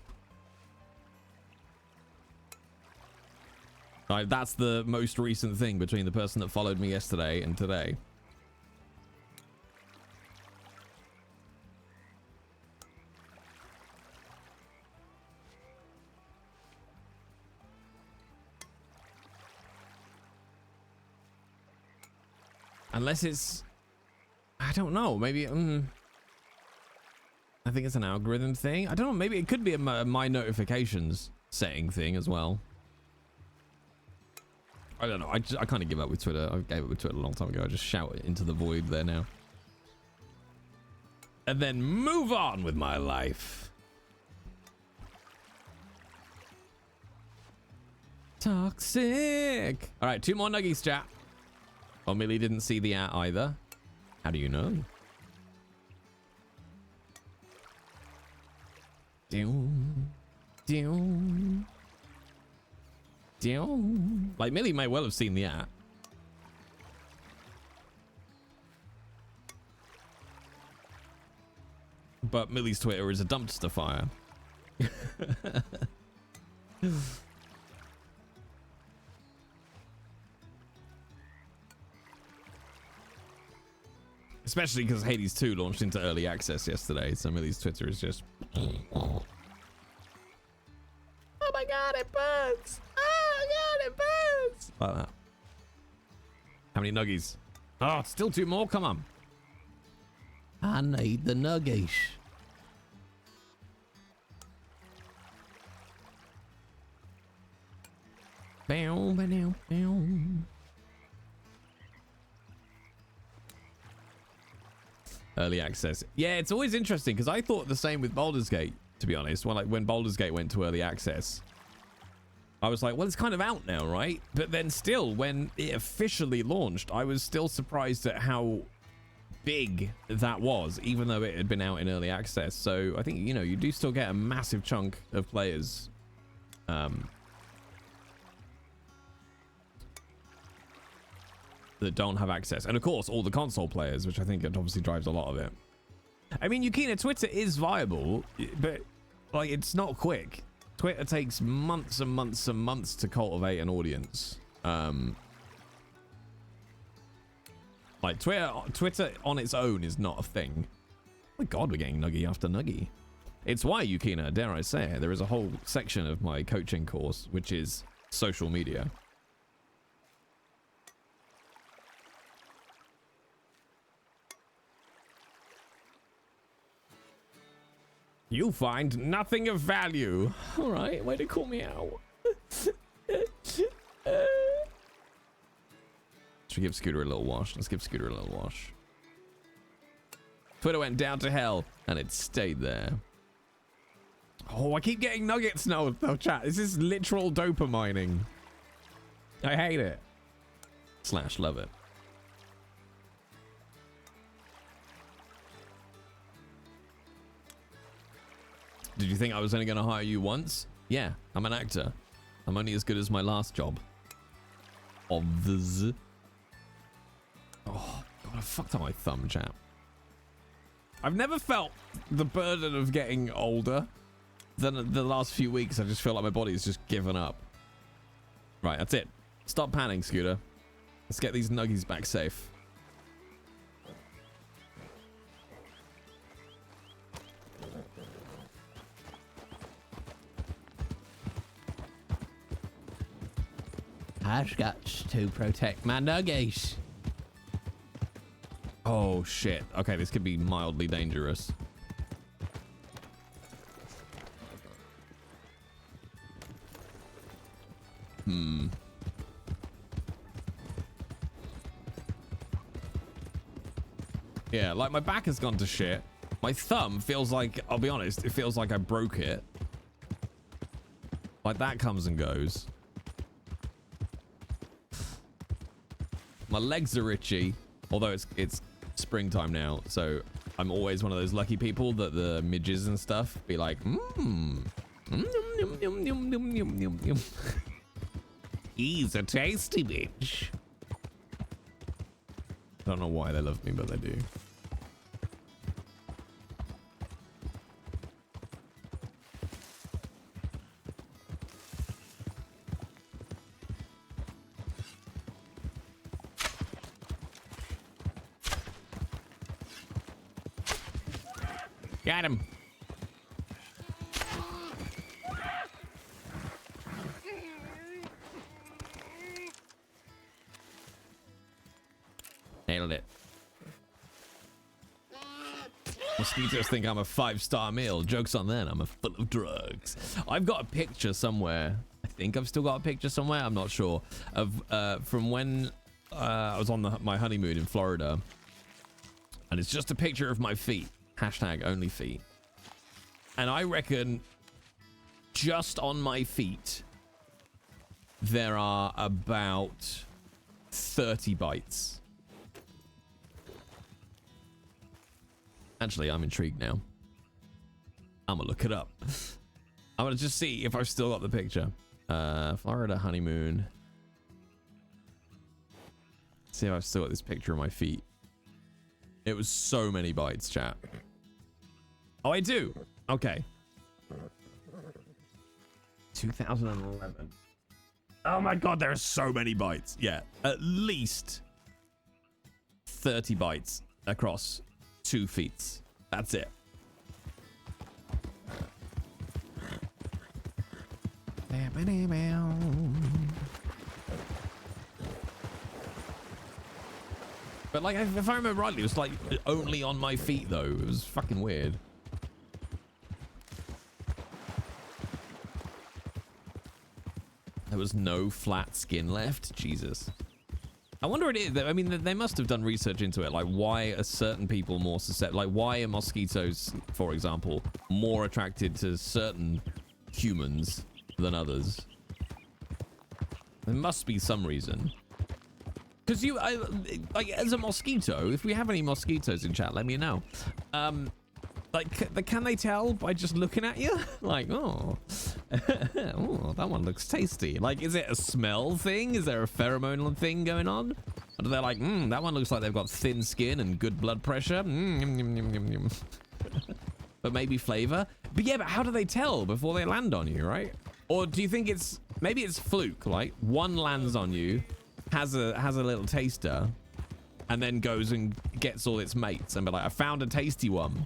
Like, that's the most recent thing between the person that followed me yesterday and today. Unless it's, I don't know, maybe, I think it's an algorithm thing. I don't know, maybe it could be a my notifications setting thing as well. I don't know, I kind of give up with Twitter. I gave up with Twitter a long time ago. I just shout it into the void there now. And then move on with my life. Toxic. All right, 2 more nuggies, chat. Well, Millie didn't see the at either. How do you know? Like, Millie may well have seen the at. But Millie's Twitter is a dumpster fire. Especially because Hades 2 launched into early access yesterday, so Millie's Twitter is just... Oh my god, it burns! Oh my god, it burns! Like that. How many nuggies? Oh, still 2 more? Come on. I need the nuggies. Bow, ba-dow, bow. Early access. Yeah, it's always interesting because I thought the same with Baldur's Gate, to be honest. When Baldur's Gate went to early access, I was like, well, it's kind of out now, right? But then still, when it officially launched, I was still surprised at how big that was, even though it had been out in early access. So I think, you know, you do still get a massive chunk of players that don't have access. And of course, all the console players, which I think it obviously drives a lot of it. I mean, Yukina, Twitter is viable, but like, it's not quick. Twitter takes months and months and months to cultivate an audience. Like Twitter on its own is not a thing. Oh my God, we're getting nuggy after nuggy. It's why, Yukina, dare I say it, there is a whole section of my coaching course, which is social media. You find nothing of value. All right, way to call me out. Should we give Scooter a little wash? Let's give Scooter a little wash. Twitter went down to hell, and it stayed there. Oh, I keep getting nuggets now, though, chat. This is literal dopamining. I hate it. / love it. Did you think I was only going to hire you once? Yeah, I'm an actor. I'm only as good as my last job. Obvs. Oh, God, I fucked up my thumb, chat. I've never felt the burden of getting older than the last few weeks. I just feel like my body's just given up. Right, that's it. Stop panning, Scooter. Let's get these nuggies back safe. I've got to protect my nuggies. Oh, shit. Okay, this could be mildly dangerous. Yeah, like my back has gone to shit. My thumb feels like, I'll be honest, it feels like I broke it. Like that comes and goes. My legs are itchy, although it's springtime now, so I'm always one of those lucky people that the midges and stuff be like, he's a tasty bitch. Don't know why they love me, but they do. Got him. Nailed it. Mosquitoes think I'm a 5-star meal. Joke's on them. I'm full of drugs. I've got a picture somewhere. I think I've still got a picture somewhere. I'm not sure. Of from when I was on my honeymoon in Florida. And it's just a picture of my feet. Hashtag only feet. And I reckon just on my feet, there are about 30 bites. Actually, I'm intrigued now. I'm gonna look it up. I'm gonna just see if I've still got the picture. Florida honeymoon. See if I've still got this picture of my feet. It was so many bites, chat. Oh, I do. Okay. 2011. Oh my God, there are so many bites. Yeah, at least 30 bites across 2 feet. That's it. But like, if I remember rightly, it was like only on my feet though. It was fucking weird. There was no flat skin left. Jesus. I wonder it is. I mean, they must have done research into it. Like, why are certain people more susceptible? Like, why are mosquitoes, for example, more attracted to certain humans than others? There must be some reason. Because like, as a mosquito, if we have any mosquitoes in chat, let me know. Like, can they tell by just looking at you? Like, oh, oh, that one looks tasty. Like, is it a smell thing? Is there a pheromonal thing going on? Or are they like, that one looks like they've got thin skin and good blood pressure? But maybe flavor? But yeah, but how do they tell before they land on you, right? Or do you think maybe it's fluke, like one lands on you, has a little taster, and then goes and gets all its mates and be like, I found a tasty one.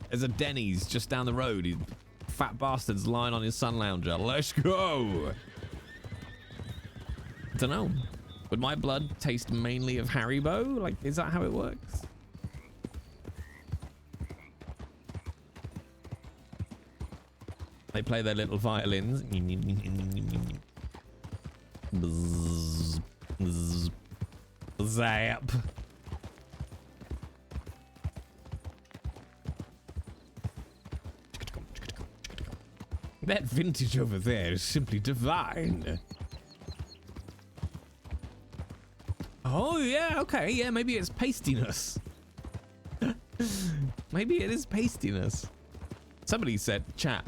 There's a Denny's just down the road. Fat bastard's lying on his sun lounger. Let's go. I don't know. Would my blood taste mainly of Haribo? Like, is that how it works? They play their little violins. Bzz, bzz, zap. That vintage over there is simply divine. Oh, yeah, okay. Yeah, maybe it's pastiness. Maybe it is pastiness. Somebody said, chat.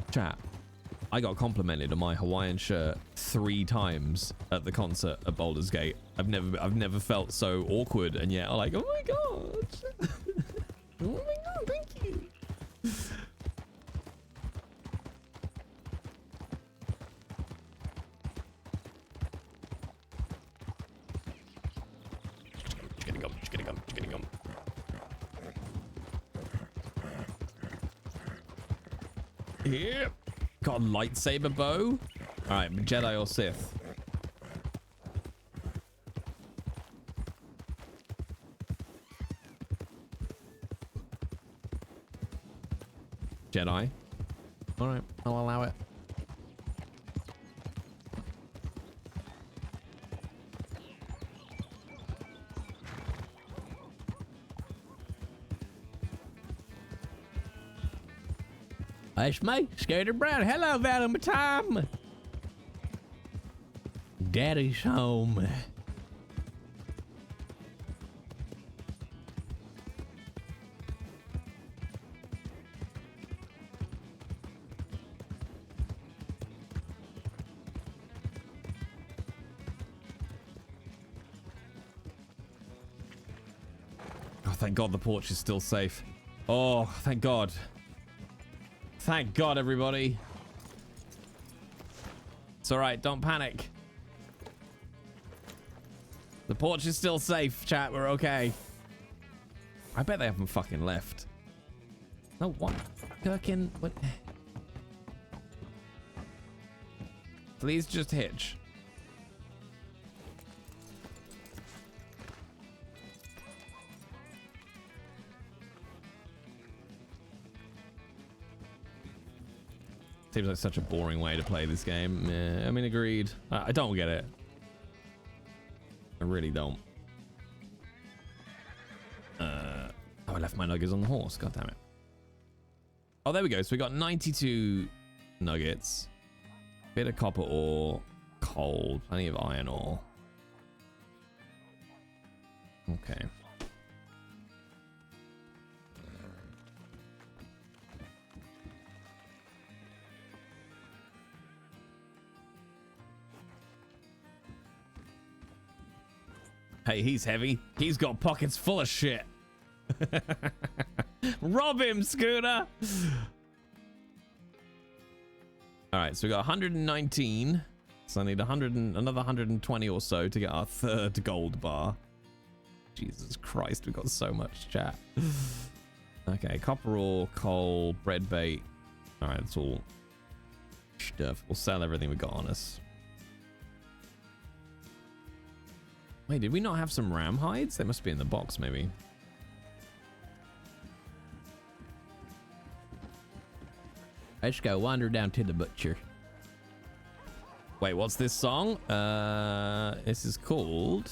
I got complimented on my Hawaiian shirt 3 times at the concert at Baldur's Gate. I've never felt so awkward, and yet I'm like, oh my god. Oh my god, thank you. Yep. Got a lightsaber bow. All right, Jedi or Sith? Jedi. All right, I'll allow it. That's me, Scared Brown. Hello, Valentine. Daddy's home. Oh, thank God the porch is still safe. Oh, thank God. Thank God, everybody. It's all right. Don't panic. The porch is still safe, chat. We're okay. I bet they haven't fucking left. No, what? Gherkin, what? Please just hitch. Seems like such a boring way to play this game. I mean, agreed. I don't get it. I really don't. Oh, I left my nuggets on the horse. God damn it. Oh, there we go. So we got 92 nuggets. Bit of copper ore. Coal. Plenty of iron ore. Okay. Hey, he's heavy. He's got pockets full of shit. Rob him, Scooter. All right, so we got 119. So I need another 120 or so to get our 3rd gold bar. Jesus Christ, we got so much, chat. Okay, copper ore, coal, bread bait. All right, that's all stuff. We'll sell everything we got on us. Wait, did we not have some ram hides? They must be in the box, maybe. Let's go wander down to the butcher. Wait, what's this song? This is called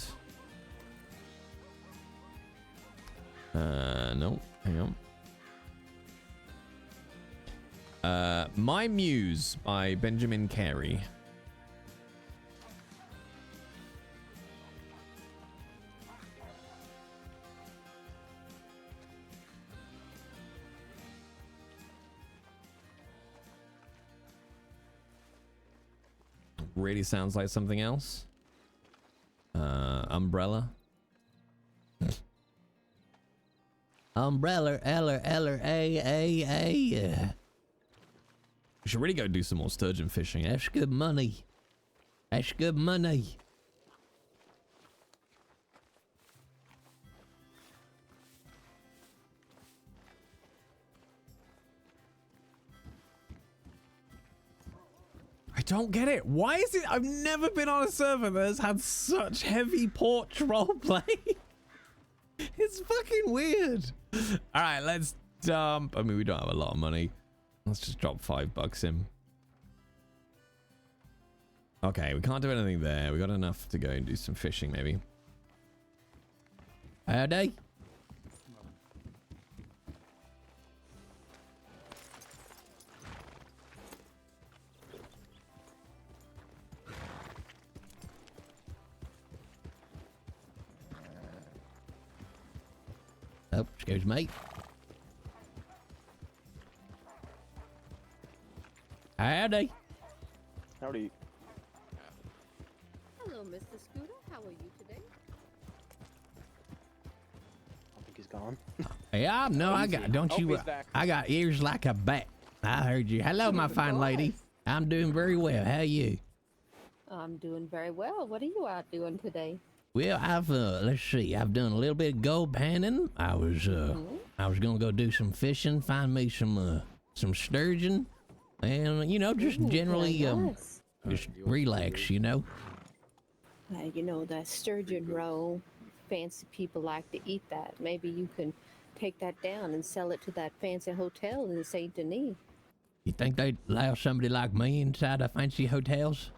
No, hang on. My Muse by Benjamin Carey. Really sounds like something else. Umbrella. Umbrella, A. We should really go do some more sturgeon fishing. That's good money. That's good money. I don't get it. Why is it? I've never been on a server that has had such heavy porch roleplay. It's fucking weird. All right, let's dump. I mean, we don't have a lot of money. Let's just drop $5 in. Okay, we can't do anything there. We got enough to go and do some fishing, maybe. Howdy. Oh, excuse me. Howdy. Howdy. Hello, Mr. Scooter. How are you today? I think he's gone. Yeah, no, I got, don't Oh, you, he's back. I got ears like a bat. I heard you. Hello, my fine lady. I'm doing very well. How are you? I'm doing very well. What are you out doing today? Well, I've, let's see, I've done a little bit of gold panning. I was gonna go do some fishing, find me some sturgeon, and, you know, just Ooh, generally, very nice. just relax, you know? You know, that sturgeon roll, fancy people like to eat that. Maybe you can take that down and sell it to that fancy hotel in St. Denis. You think they'd allow somebody like me inside of fancy hotels?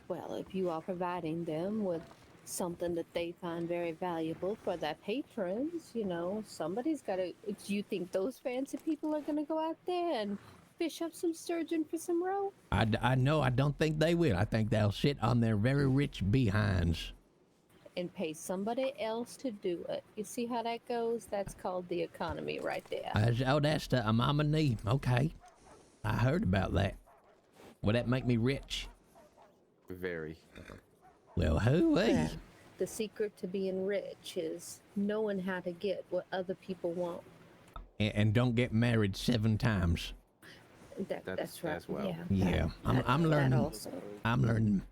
Well, if you are providing them with something that they find very valuable for their patrons, you know, somebody's got to. Do you think those fancy people are going to go out there and fish up some sturgeon for some roe? I know, I don't think they will. I think they'll sit on their very rich behinds. And pay somebody else to do it. You see how that goes? That's called the economy right there. Oh, that's the mama need. Okay. I heard about that. Will that make me rich? Very. Well, hooey. Well, the secret to being rich is knowing how to get what other people want. And don't get married 7 times. That's right. as well. Yeah. Yeah, I'm that learning. also. I'm learning.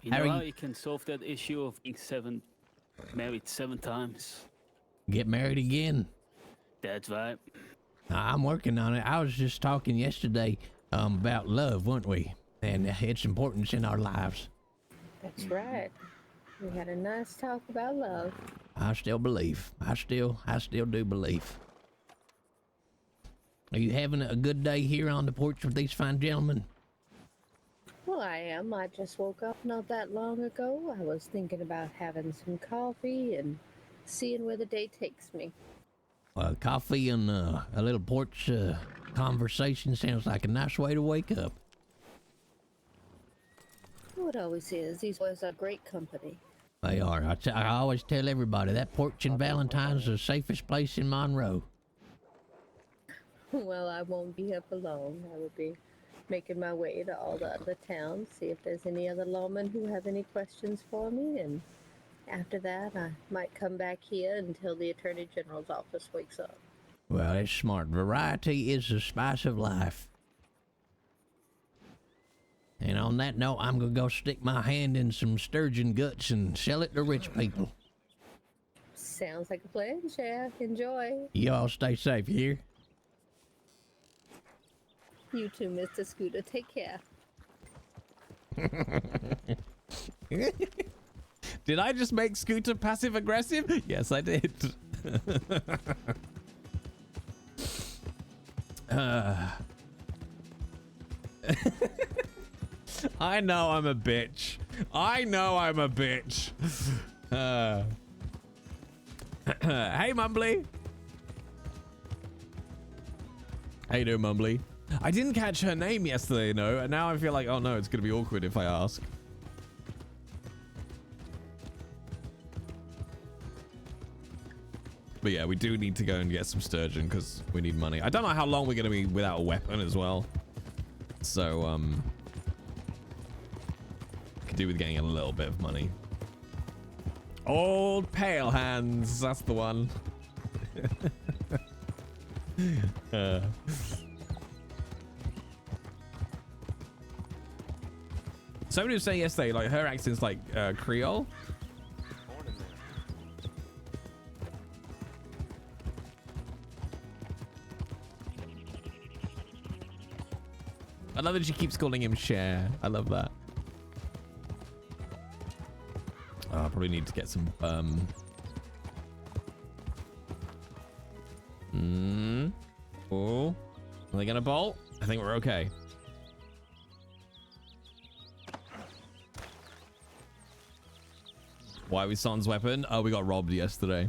You How know are how you- you can solve that issue of being married 7 times? Get married again. That's right. I'm working on it. I was just talking yesterday about love, weren't we? And its importance in our lives. That's right. We had a nice talk about love. I still believe. I still do believe. Are you having a good day here on the porch with these fine gentlemen? Well, I am. I just woke up not that long ago. I was thinking about having some coffee and seeing where the day takes me. Coffee and a little porch conversation sounds like a nice way to wake up. Oh, it always is. These boys are great company. They are. I always tell everybody that porch in Valentine's is the safest place in Monroe. Well, I won't be up alone. I will be making my way to all the other towns, see if there's any other lawmen who have any questions for me, and after that, I might come back here until the Attorney General's office wakes up. Well, that's smart. Variety is the spice of life. And on that note, I'm gonna go stick my hand in some sturgeon guts and sell it to rich people. Sounds like a plan, Chef. Enjoy. You all stay safe here. You too, Mr. Scooter. Take care. Did I just make Scooter passive aggressive? Yes, I did. I know I'm a bitch. I know I'm a bitch. Hey, Mumbly. How you doing, Mumbly? I didn't catch her name yesterday, you know, and now I feel like, oh no, it's gonna be awkward if I ask. But yeah, we do need to go and get some sturgeon because we need money. I don't know how long we're gonna be without a weapon as well. So, could do with getting a little bit of money. Old Pale Hands, that's the one. Somebody was saying yesterday, like her accent's like Creole. I love that she keeps calling him Cher. I love that. Oh, I probably need to get some Oh, are they gonna bolt? I think we're okay. Why are we Son's weapon? Oh, we got robbed yesterday.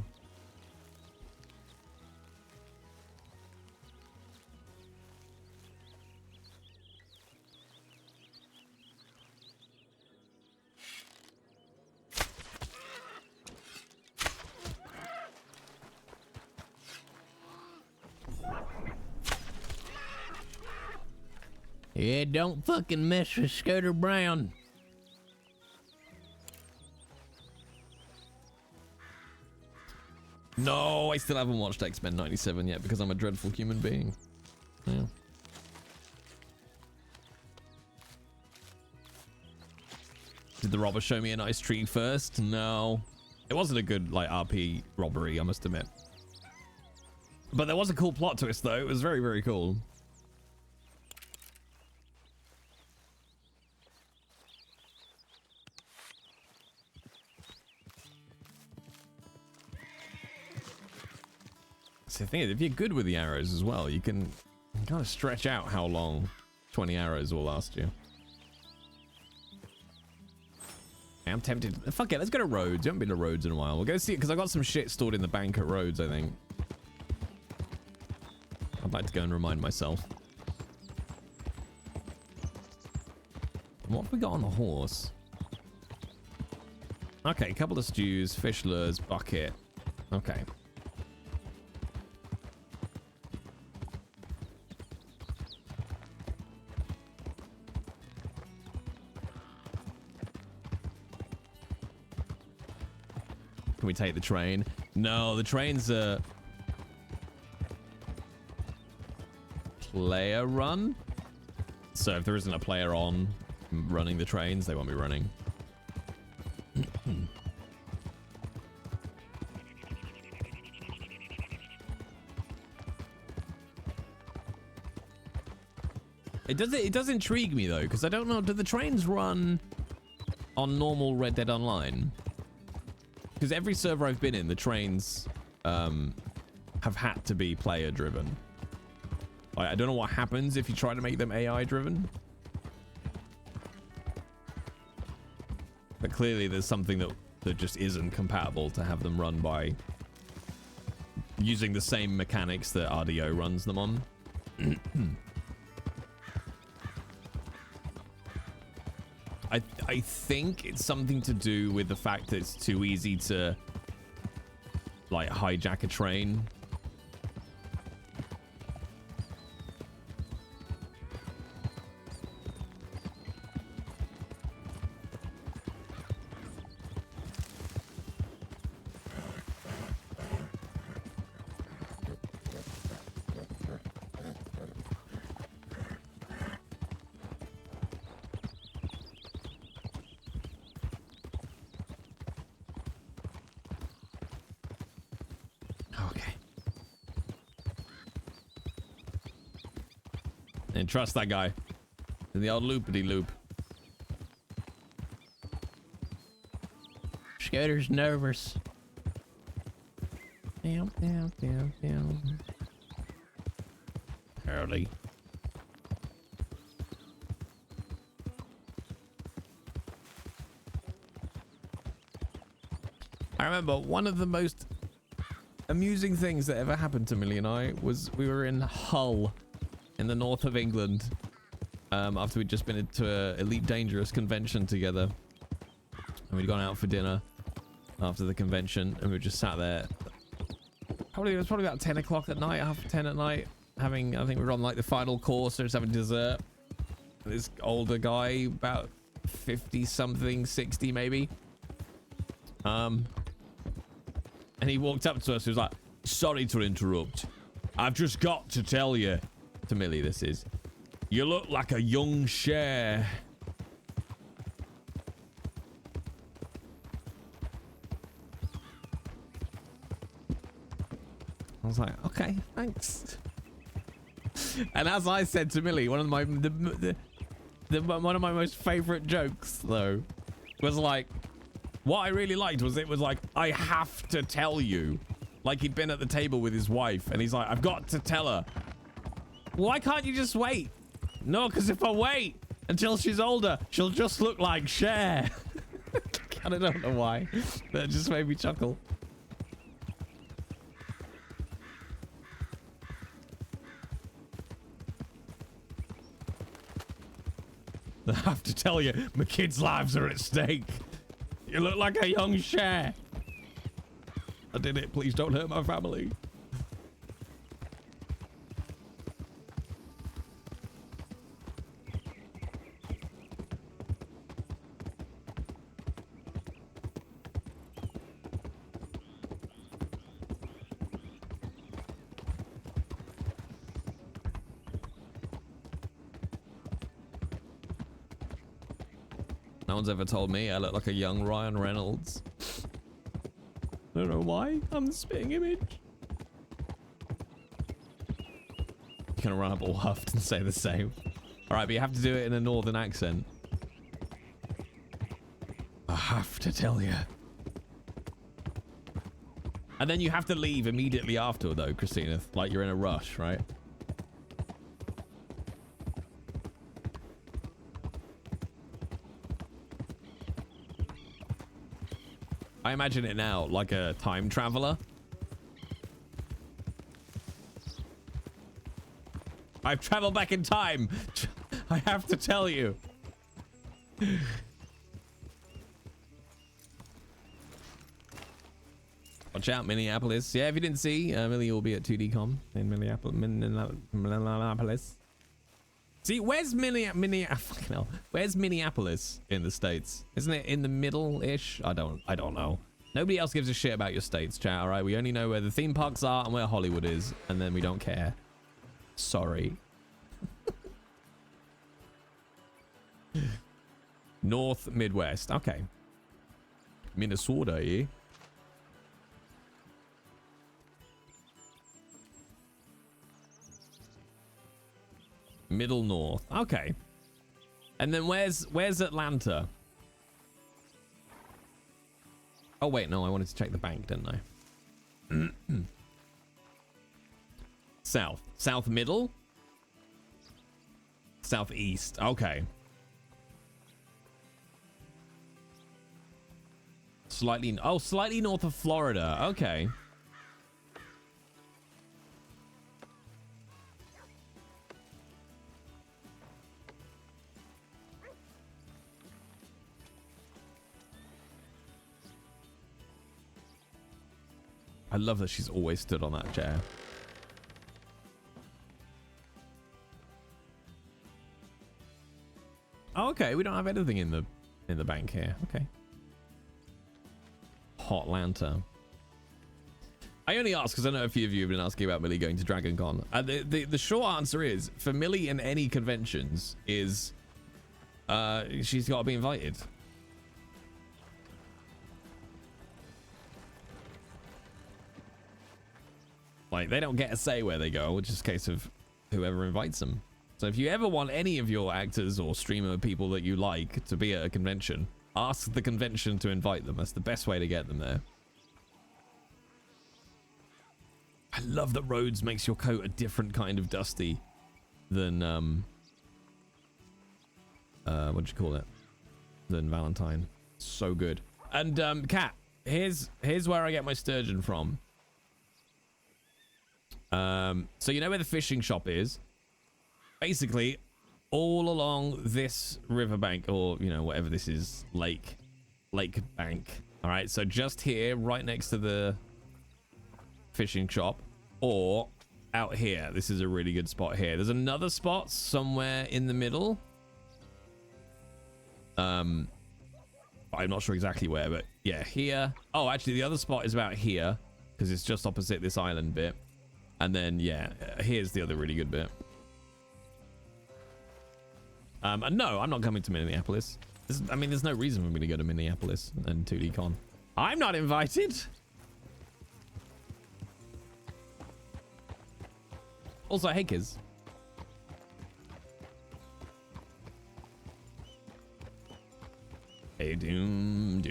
Yeah, don't fucking mess with Scooter Brown. No, I still haven't watched X-Men 97 yet because I'm a dreadful human being. Yeah. Did the robber show me a nice tree first? No. It wasn't a good, like, RP robbery, I must admit. But there was a cool plot twist, though. It was very, very cool. So the thing is, if you're good with the arrows as well, you can kind of stretch out how long 20 arrows will last you. I'm tempted. Fuck it, let's go to Rhodes. You haven't been to Rhodes in a while. We'll go see it because I got some shit stored in the bank at Rhodes, I think. I'd like to go and remind myself. And what have we got on the horse? Okay, a couple of stews, fish lures, bucket. Okay. Can we take the train? No, the train's a player run. So if there isn't a player on running the trains, they won't be running. It does intrigue me though, because I don't know, do the trains run on normal Red Dead Online? Because every server I've been in, the trains have had to be player driven. Like, I don't know what happens if you try to make them AI driven. But clearly there's something that just isn't compatible to have them run by using the same mechanics that RDO runs them on. I think it's something to do with the fact that it's too easy to like hijack a train. And trust that guy in the old loopity loop. Scooter's nervous. Down, down, down, down. Howdy. I remember one of the most amusing things that ever happened to Millie and I was we were in Hull in the north of England after we'd just been to a Elite Dangerous convention together. And we'd gone out for dinner after the convention and we just sat there. It was probably about 10 o'clock at night, half 10 at night. I think we were on like the final course or just having dessert. This older guy, about 50 something, 60 maybe. And he walked up to us. He was like, sorry to interrupt. I've just got to tell you, to Millie this is, you look like a young Cher. I was like, okay, thanks. And as I said to Millie, one of my most favorite jokes though was like, what I really liked was it was like, I have to tell you. Like he'd been at the table with his wife and he's like, I've got to tell her. Why can't you just wait? No, because if I wait until she's older, she'll just look like Cher. I don't know why. That just made me chuckle. I have to tell you, my kids' lives are at stake. You look like a young Cher. I did it. Please don't hurt my family. No one's ever told me I look like a young Ryan Reynolds. I don't know why. I'm the spitting image. You can run up all huffed and say the same. All right, but you have to do it in a northern accent. I have to tell you. And then you have to leave immediately after, though, Christina. Like you're in a rush, right? I imagine it now like a time traveler. I've traveled back in time. I have to tell you. Watch out, Minneapolis. Yeah, if you didn't see, Millie will be at 2DCon in Minneapolis. See, where's fucking hell. Where's Minneapolis in the States? Isn't it in the middle-ish? I don't know. Nobody else gives a shit about your states, chat, all right? We only know where the theme parks are and where Hollywood is, and then we don't care. Sorry. North Midwest. Okay. Minnesota, eh? Middle North. Okay. And then where's Atlanta? Oh wait, no, I wanted to check the bank, didn't I? South middle? Southeast. Okay. Slightly north of Florida. Okay. I love that she's always stood on that chair. Oh, okay, we don't have anything in the bank here. Okay. Hotlanta. I only ask because I know a few of you have been asking about Millie going to Dragon Con. The short answer is, for Millie in any conventions, is she's got to be invited. Like, they don't get a say where they go, which is a case of whoever invites them. So if you ever want any of your actors or streamer people that you like to be at a convention, ask the convention to invite them. That's the best way to get them there. I love that Rhodes makes your coat a different kind of dusty than, what'd you call it? Than Valentine. So good. And, Kat, here's where I get my sturgeon from. So you know where the fishing shop is? Basically, all along this riverbank, or, you know, whatever this is, lake bank. All right, so just here, right next to the fishing shop, or out here. This is a really good spot here. There's another spot somewhere in the middle. I'm not sure exactly where, but yeah, here. Oh, actually, the other spot is about here, because it's just opposite this island bit. And then, yeah, here's the other really good bit. And no, I'm not coming to Minneapolis. I mean, there's no reason for me to go to Minneapolis and 2D Con. I'm not invited. Also, hey, kids. Hey, doom.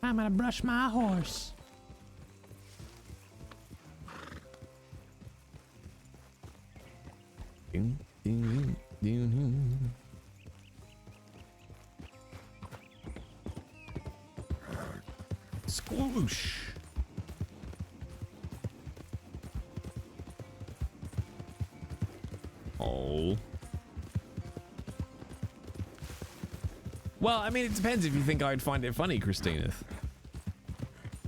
I'm gonna brush my horse. Squoosh. Oh. Well, I mean, it depends if you think I'd find it funny, Christina.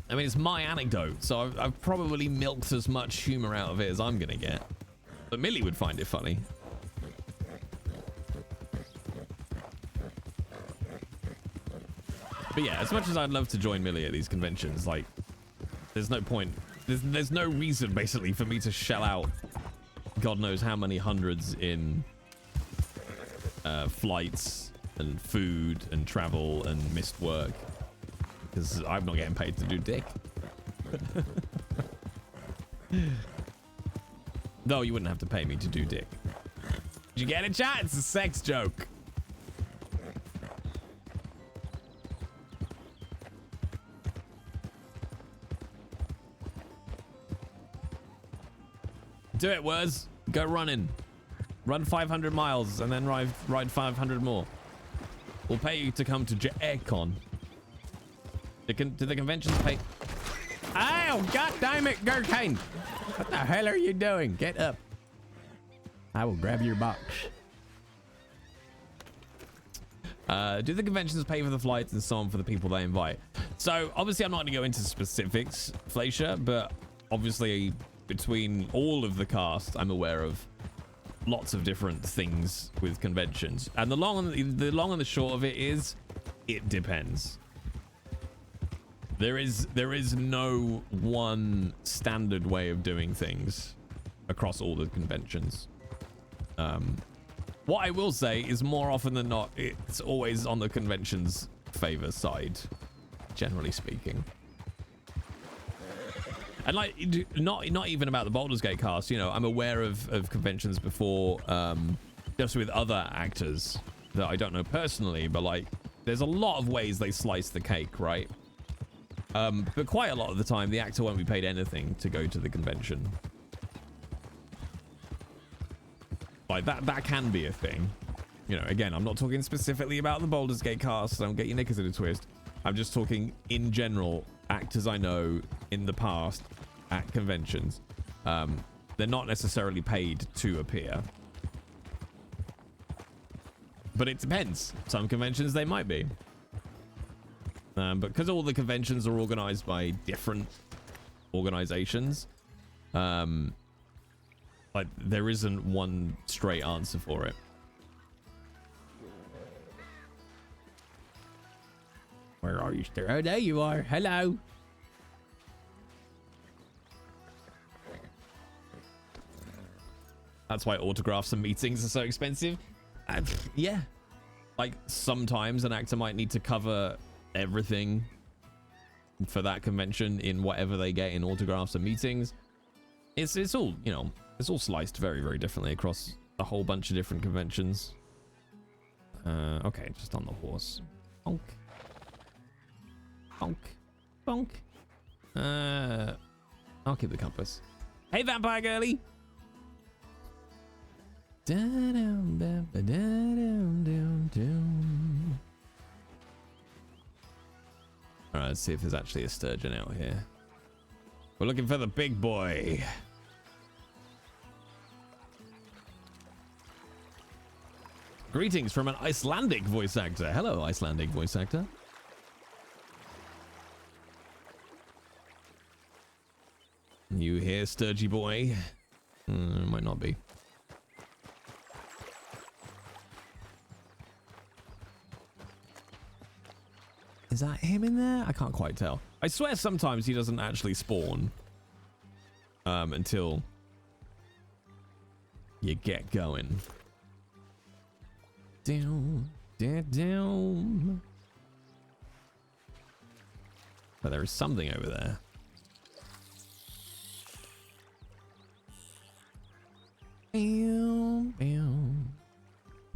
I mean, it's my anecdote, so I've probably milked as much humor out of it as I'm gonna get. But Millie would find it funny. But yeah, as much as I'd love to join Millie at these conventions, like, there's no point. There's no reason, basically, for me to shell out God knows how many hundreds in flights and food and travel and missed work. Because I'm not getting paid to do dick. No, you wouldn't have to pay me to do dick. Did you get it, chat? It's a sex joke. Do it, Wurs. Go running. Run 500 miles and then ride 500 more. We'll pay you to come to JairCon. Do the conventions pay? Oh, god damn it, Gurkane. What the hell are you doing? Get up. I will grab your box. Do the conventions pay for the flights and so on for the people they invite? So, obviously, I'm not going to go into specifics, Fleischer, but obviously, between all of the cast, I'm aware of lots of different things with conventions. And the long and the short of it is, it depends. There is no one standard way of doing things across all the conventions. What I will say is more often than not, it's always on the convention's favor side, generally speaking. And like, not even about the Baldur's Gate cast, you know, I'm aware of conventions before, just with other actors that I don't know personally, but like, there's a lot of ways they slice the cake, right? But quite a lot of the time, the actor won't be paid anything to go to the convention. Like, that can be a thing. You know, again, I'm not talking specifically about the Baldur's Gate cast, don't get your knickers in a twist. I'm just talking in general, actors I know in the past at conventions. They're not necessarily paid to appear. But it depends. Some conventions they might be. But because all the conventions are organized by different organizations, like there isn't one straight answer for it. Where are you, sir? Oh, there you are. Hello. That's why autographs and meetings are so expensive. Yeah. Like, sometimes an actor might need to cover everything for that convention in whatever they get in autographs and meetings. It's all, you know, it's all sliced very, very differently across a whole bunch of different conventions. Okay, just on the horse. Bonk. Bonk. Bonk. I'll keep the compass. Hey, Vampire Girlie. Alright, let's see if there's actually a sturgeon out here. We're looking for the big boy. Greetings from an Icelandic voice actor. Hello, Icelandic voice actor. You here, Sturgy boy? Might not be. Is that him in there? I can't quite tell. I swear sometimes he doesn't actually spawn until you get going. Down, down, down. But there is something over there. Bam, bam.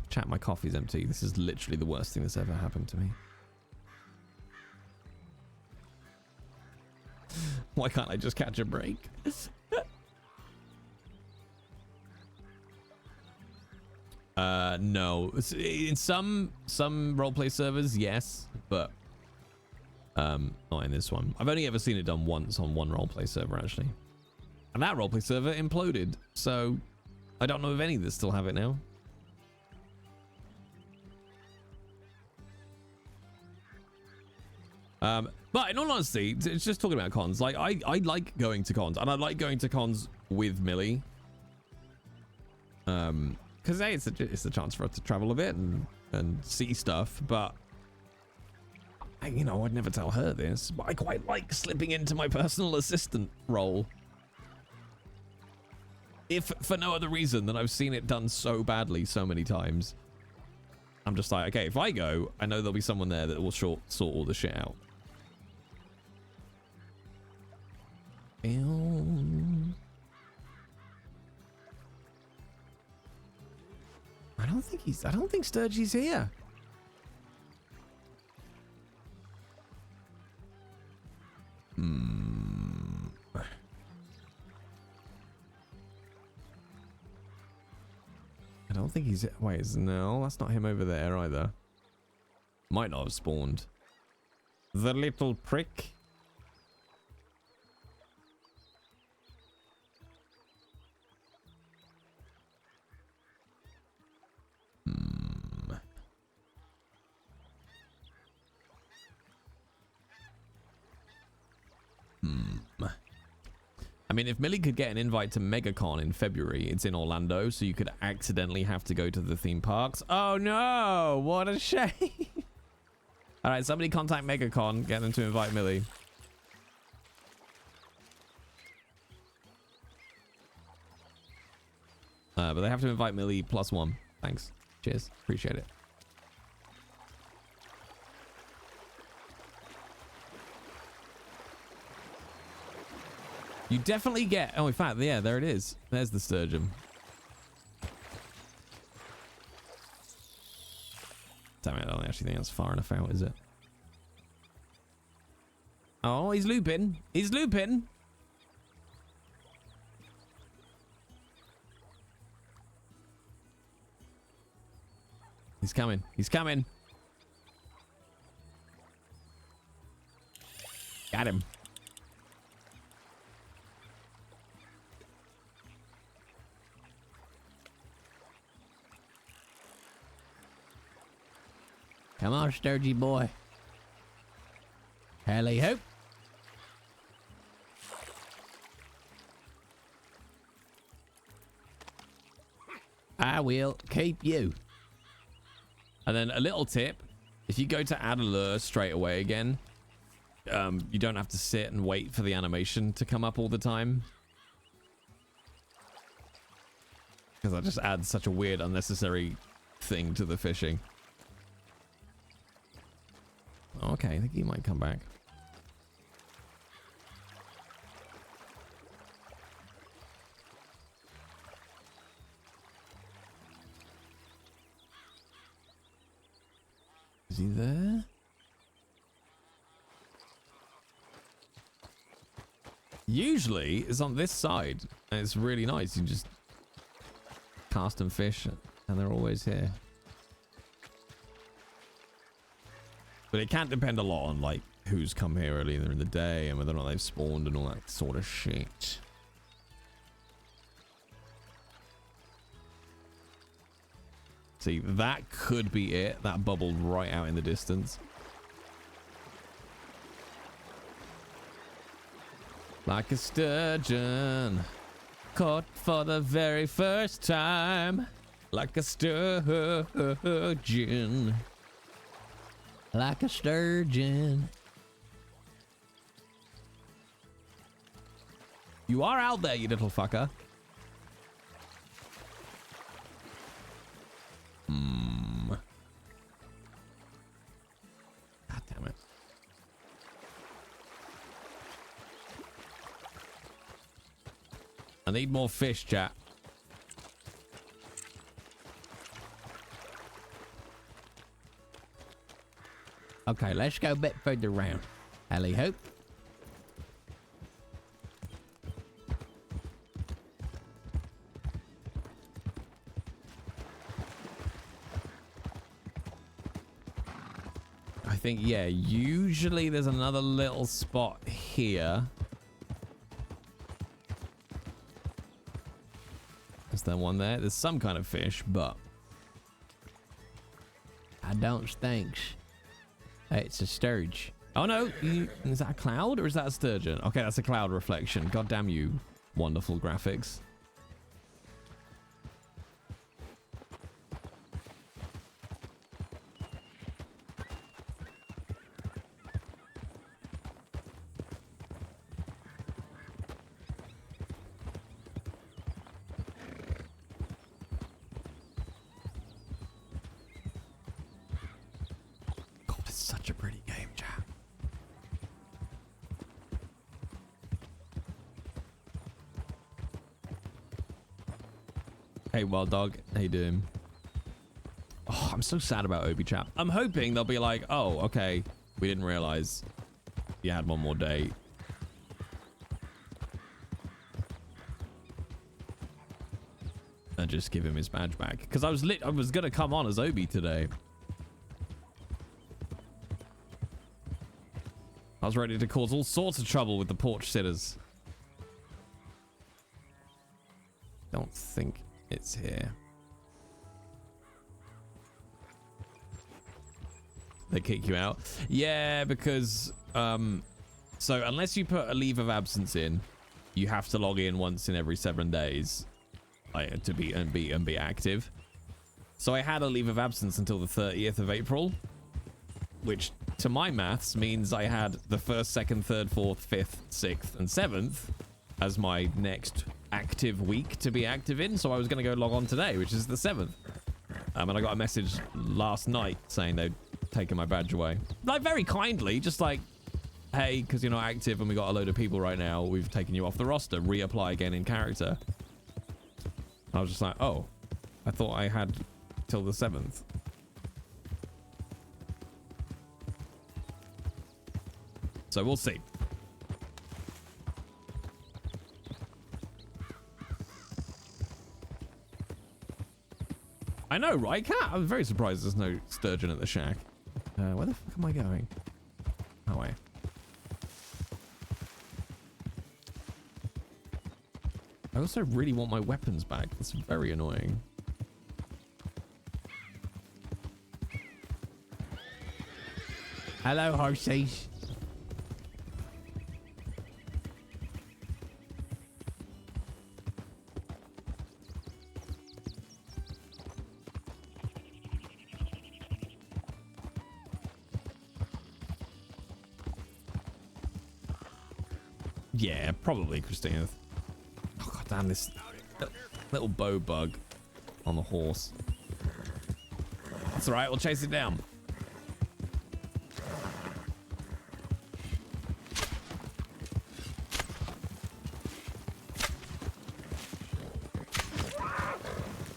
Chat, my coffee's empty. This is literally the worst thing that's ever happened to me. Why can't I just catch a break? No. In some roleplay servers, yes, but not in this one. I've only ever seen it done once on one roleplay server, actually. And that roleplay server imploded, so I don't know if any that still have it now. But in all honesty, it's just talking about cons. Like I like going to cons, and I like going to cons with Millie. Because hey, it's a chance for us to travel a bit and see stuff. But you know, I'd never tell her this, but I quite like slipping into my personal assistant role. If for no other reason than I've seen it done so badly so many times. I'm just like, okay, if I go, I know there'll be someone there that will sort all the shit out. I don't think Sturgy's here. I don't think he's... Wait, no, that's not him over there either. Might not have spawned. The little prick. I mean, if Millie could get an invite to MegaCon in February, it's in Orlando, so you could accidentally have to go to the theme parks. Oh no, what a shame. All right, somebody contact MegaCon, get them to invite Millie. But they have to invite Millie +1. Thanks. Cheers. Appreciate it. You definitely get... Oh, in fact, yeah, there it is. There's the sturgeon. Damn it, I don't actually think that's far enough out, is it? Oh, he's looping. He's looping. He's coming. He's coming. Got him. Come on, Sturgy boy. Hally hope. I will keep you. And then a little tip, if you go to add a lure straight away again, you don't have to sit and wait for the animation to come up all the time. Because that just adds such a weird, unnecessary thing to the fishing. Okay, I think he might come back. Is he there? Usually it's on this side, and it's really nice. You just cast and fish, and they're always here. But it can depend a lot on like who's come here earlier in the day and whether or not they've spawned and all that sort of shit. See, that could be it. That bubbled right out in the distance. Like a sturgeon, caught for the very first time. Like a sturgeon. Like a sturgeon. You are out there, you little fucker. God damn it. I need more fish, chat. Okay, let's go a bit further around. Alley hope. I think, yeah, usually there's another little spot here. Is there one there? There's some kind of fish, but I don't think it's a sturge. oh no, is that a cloud or is that a sturgeon? Okay, that's a cloud reflection. God damn you, wonderful graphics. God, it's such a pretty game, chat. Hey, wild dog. How you doing? Oh, I'm so sad about Obi chat. I'm hoping they'll be like, oh, okay, we didn't realize you had one more day. And just give him his badge back. Because I was gonna come on as Obi today. I was ready to cause all sorts of trouble with the porch sitters. Don't think it's here. They kick you out? Yeah, because so unless you put a leave of absence in, you have to log in once in every 7 days to be active. So I had a leave of absence until the 30th of April, which to my maths means I had the 1st, 2nd, 3rd, 4th, 5th, 6th, and 7th as my next active week to be active in. So I was going to go log on today, which is the 7th. And I got a message last night saying they'd taken my badge away. Like, very kindly, just like, hey, because you're not active and we got a load of people right now, we've taken you off the roster. Reapply again in character. I was just like, oh, I thought I had till the 7th. So we'll see. I know, right, Cat? I'm very surprised there's no sturgeon at the shack. Where the fuck am I going? Oh, wait. I also really want my weapons back. That's very annoying. Hello, horsies. Yeah, probably, Christina. Oh, god damn, this little bow bug on the horse. That's alright, we'll chase it down.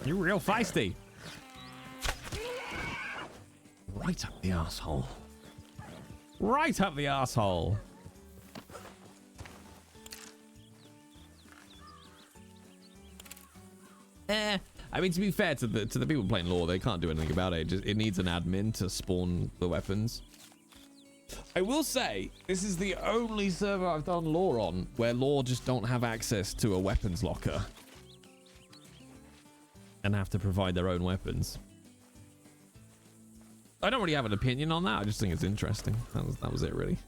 You're real feisty. Right up the asshole. Right up the asshole. I mean, to be fair to the people playing lore, they can't do anything about it. It needs an admin to spawn the weapons. I will say, this is the only server I've done lore on where lore just don't have access to a weapons locker and have to provide their own weapons. I don't really have an opinion on that. I just think it's interesting. That was it, really.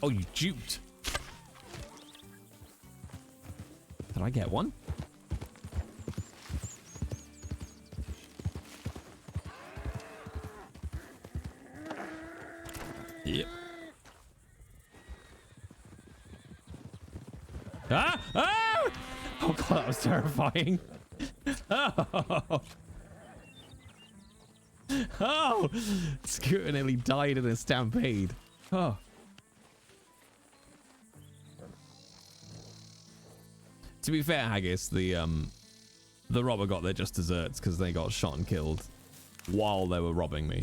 Oh, you duped. Did I get one? Yep. Ah! Ah! Oh god, that was terrifying. Oh! Oh! Scooter nearly died in a stampede. Oh. To be fair, Haggis, the robber got their just desserts because they got shot and killed while they were robbing me.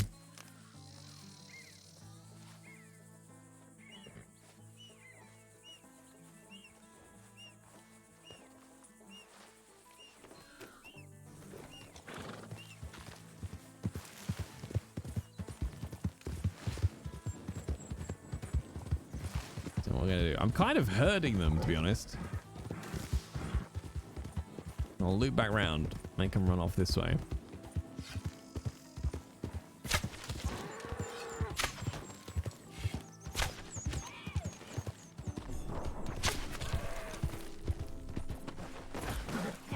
So what we're gonna do? I'm kind of herding them, to be honest. I'll loop back round, make them run off this way.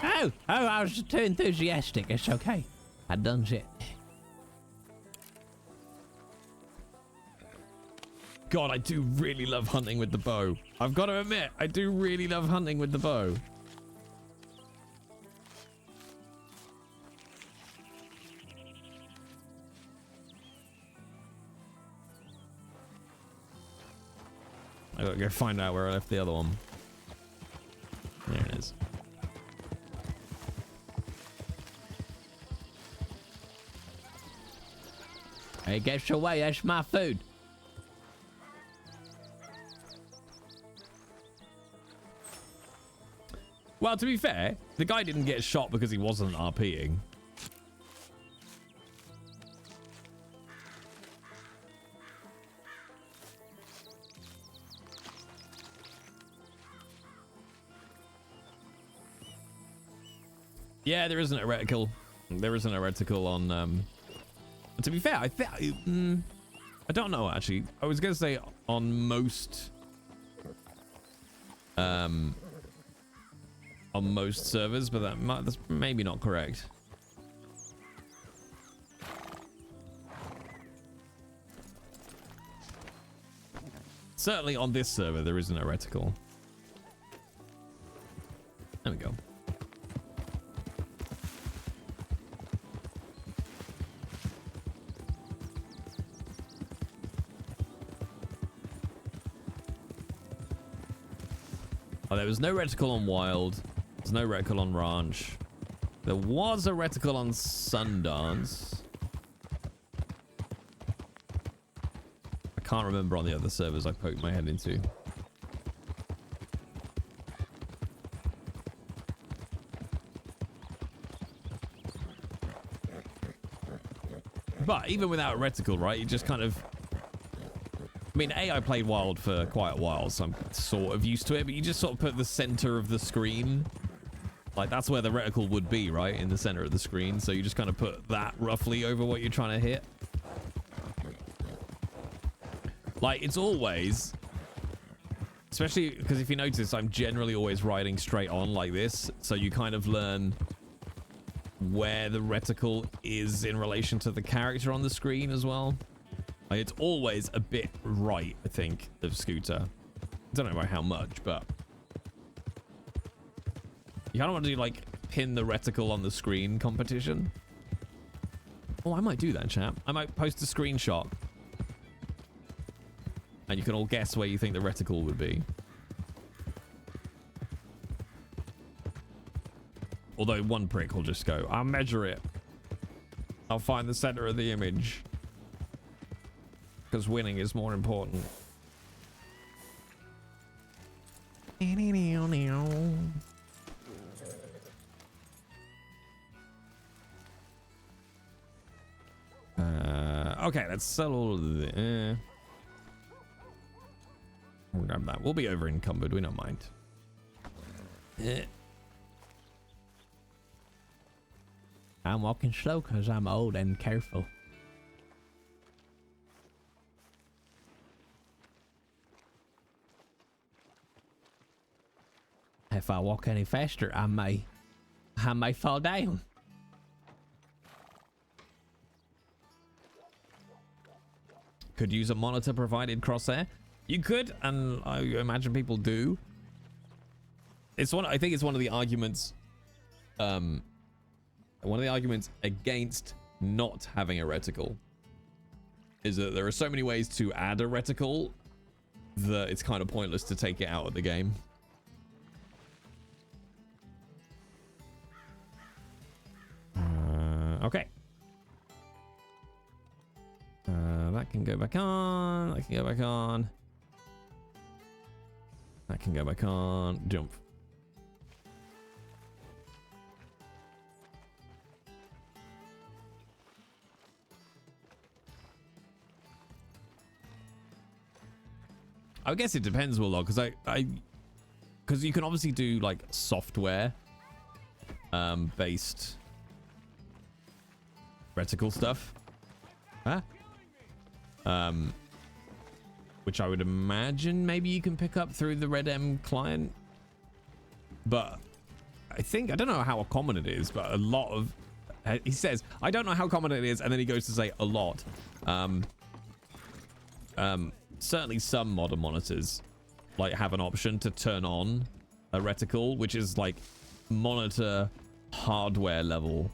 Oh, I was too enthusiastic. It's okay. I done it. God, I do really love hunting with the bow. I've got to admit, I do really love hunting with the bow. I gotta go find out where I left the other one. There it is. Hey, get away. That's my food. Well, to be fair, the guy didn't get shot because he wasn't RPing. Yeah, there isn't a reticle. There isn't a reticle on. To be fair, I don't know actually. I was gonna say on most. On most servers, but that's maybe not correct. Certainly on this server, there isn't a reticle. There we go. Oh, there was no reticle on Wild. There's no reticle on Ranch. There was a reticle on Sundance. I can't remember on the other servers I poked my head into. But even without a reticle, right, you just kind of... I mean, I played Wild for quite a while, so I'm sort of used to it, but you just sort of put the center of the screen. Like, that's where the reticle would be, right? In the center of the screen. So you just kind of put that roughly over what you're trying to hit. Like, it's always... Especially because if you notice, I'm generally always riding straight on like this. So you kind of learn where the reticle is in relation to the character on the screen as well. Like, it's always a bit right, I think, of Scooter. I don't know by how much, but... You kind of want to do, like, pin the reticle on the screen competition. Oh, I might do that, chap. I might post a screenshot. And you can all guess where you think the reticle would be. Although one prick will just go, I'll measure it. I'll find the center of the image. Because winning is more important. Okay, let's sell all of the... We'll grab that. We'll be over encumbered. We don't mind. I'm walking slow because I'm old and careful. If I walk any faster, I may fall down. Could use a monitor provided crosshair. You could, and I imagine people do. I think it's one of the arguments. One of the arguments against not having a reticle is that there are so many ways to add a reticle that it's kind of pointless to take it out of the game. Okay. That can go back on. That can go back on. That can go back on. Jump. I guess it depends, Warlock, because because you can obviously do like software based reticle stuff. Huh? Which I would imagine maybe you can pick up through the RedM client. But I don't know how common it is, but a lot of, he says, I don't know how common it is, and then he goes to say a lot. Certainly some modern monitors like have an option to turn on a reticle, which is like monitor hardware level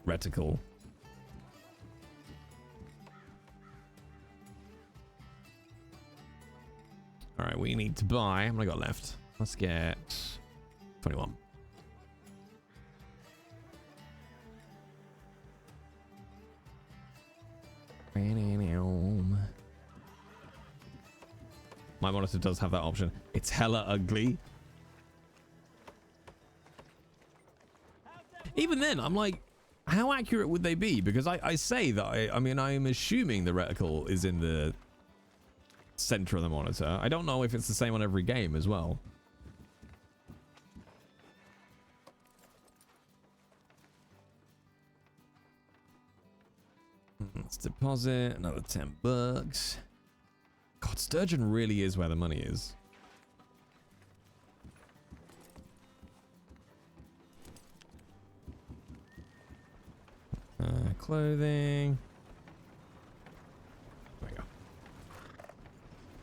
reticle. All right, we need to buy. How many I got left? Let's get 21. My monitor does have that option. It's hella ugly. Even then, I'm like, how accurate would they be? Because I say that, I mean, I'm assuming the reticle is in the center of the monitor. I don't know if it's the same on every game as well. Let's deposit another $10. God, Sturgeon really is where the money is. Clothing. There we go.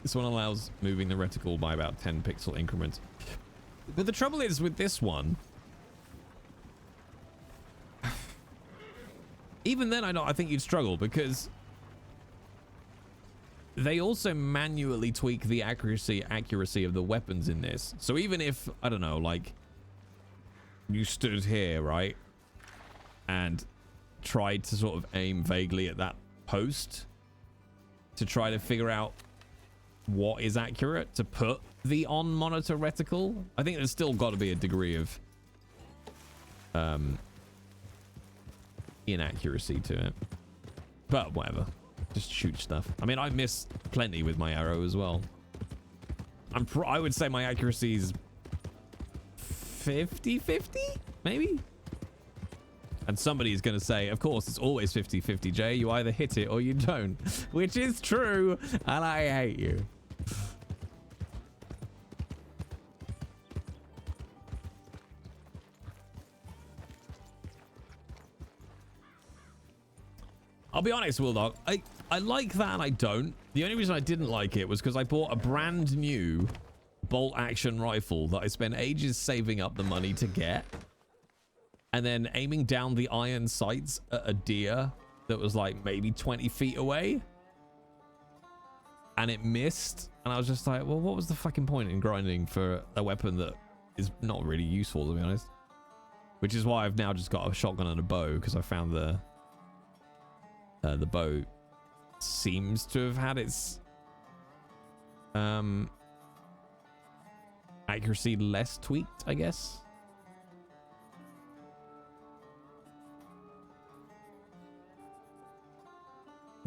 This one allows moving the reticle by about 10 pixel increments. But the trouble is with this one, even then I think you'd struggle because they also manually tweak the accuracy of the weapons in this. So even if, I don't know, like you stood here, right, and tried to sort of aim vaguely at that post to try to figure out what is accurate to put the on monitor reticle, I think there's still got to be a degree of inaccuracy to it. But whatever. Just shoot stuff. I mean, I miss plenty with my arrow as well. I would say my accuracy is 50-50, maybe? And somebody is going to say, of course, it's always 50-50, Jay. You either hit it or you don't. Which is true, and I hate you. I'll be honest, Willdog. I like that and I don't. The only reason I didn't like it was because I bought a brand new bolt action rifle that I spent ages saving up the money to get. And then aiming down the iron sights at a deer that was like maybe 20 feet away. And it missed. And I was just like, well, what was the fucking point in grinding for a weapon that is not really useful, to be honest? Which is why I've now just got a shotgun and a bow, because I found the bow seems to have had its accuracy less tweaked, I guess.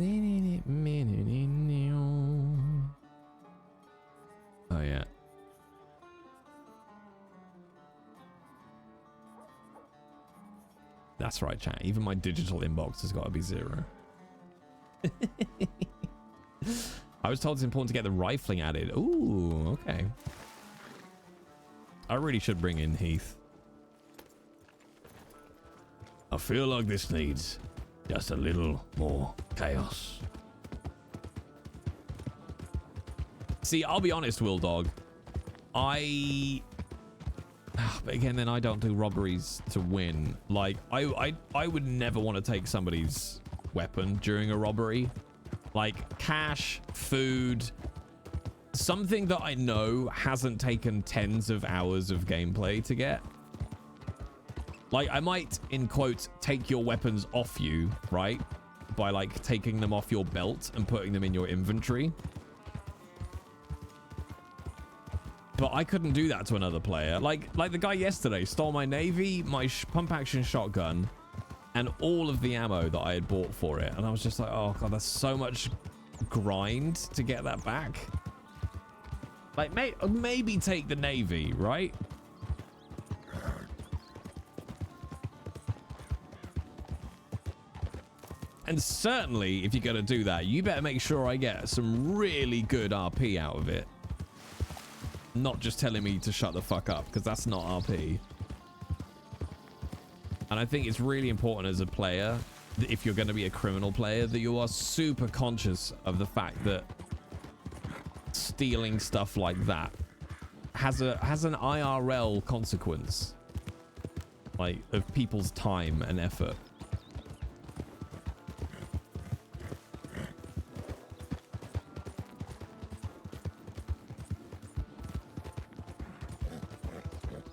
Oh yeah. That's right, chat. Even my digital inbox has got to be 0. I was told it's important to get the rifling added. Ooh, okay. I really should bring in Heath. I feel like this needs just a little more chaos. See, I'll be honest, Will Dog. But again, then I don't do robberies to win. Like, I would never want to take somebody's weapon during a robbery. Like, cash, food, something that I know hasn't taken tens of hours of gameplay to get. Like, I might, in quotes, take your weapons off you, right? By, like, taking them off your belt and putting them in your inventory. But I couldn't do that to another player. Like the guy yesterday stole my Navy, my pump-action shotgun, and all of the ammo that I had bought for it. And I was just like, oh, God, that's so much grind to get that back. Like, maybe take the Navy, right? And certainly, if you're going to do that, you better make sure I get some really good RP out of it. Not just telling me to shut the fuck up, because that's not RP. And I think it's really important as a player, that if you're going to be a criminal player, that you are super conscious of the fact that stealing stuff like that has an IRL consequence, like, of people's time and effort.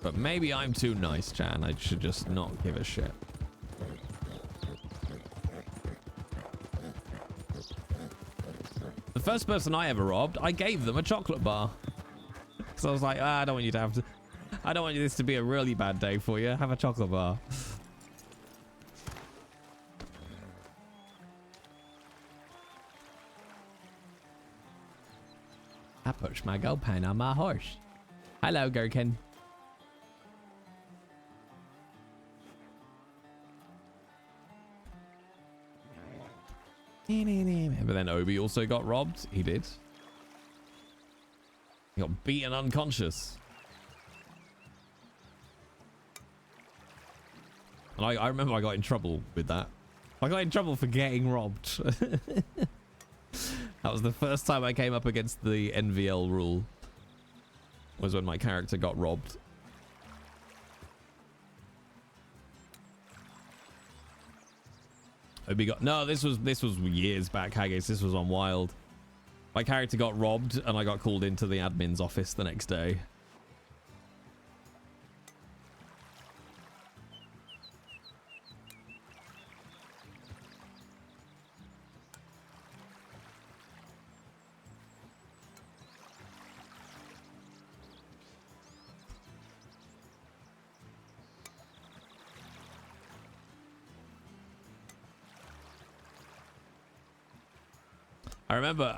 But maybe I'm too nice, Chan. I should just not give a shit. The first person I ever robbed, I gave them a chocolate bar. Because I was like, I don't want you to have to... I don't want this to be a really bad day for you. Have a chocolate bar. I put my gold pen on my horse. Hello, Gherkin. But then Obi also got robbed. He did. He got beaten unconscious. And I remember I got in trouble with that. I got in trouble for getting robbed. That was the first time I came up against the NVL rule. Was when my character got robbed. No, this was years back, Haggis. This was on Wild. My character got robbed and I got called into the admin's office the next day.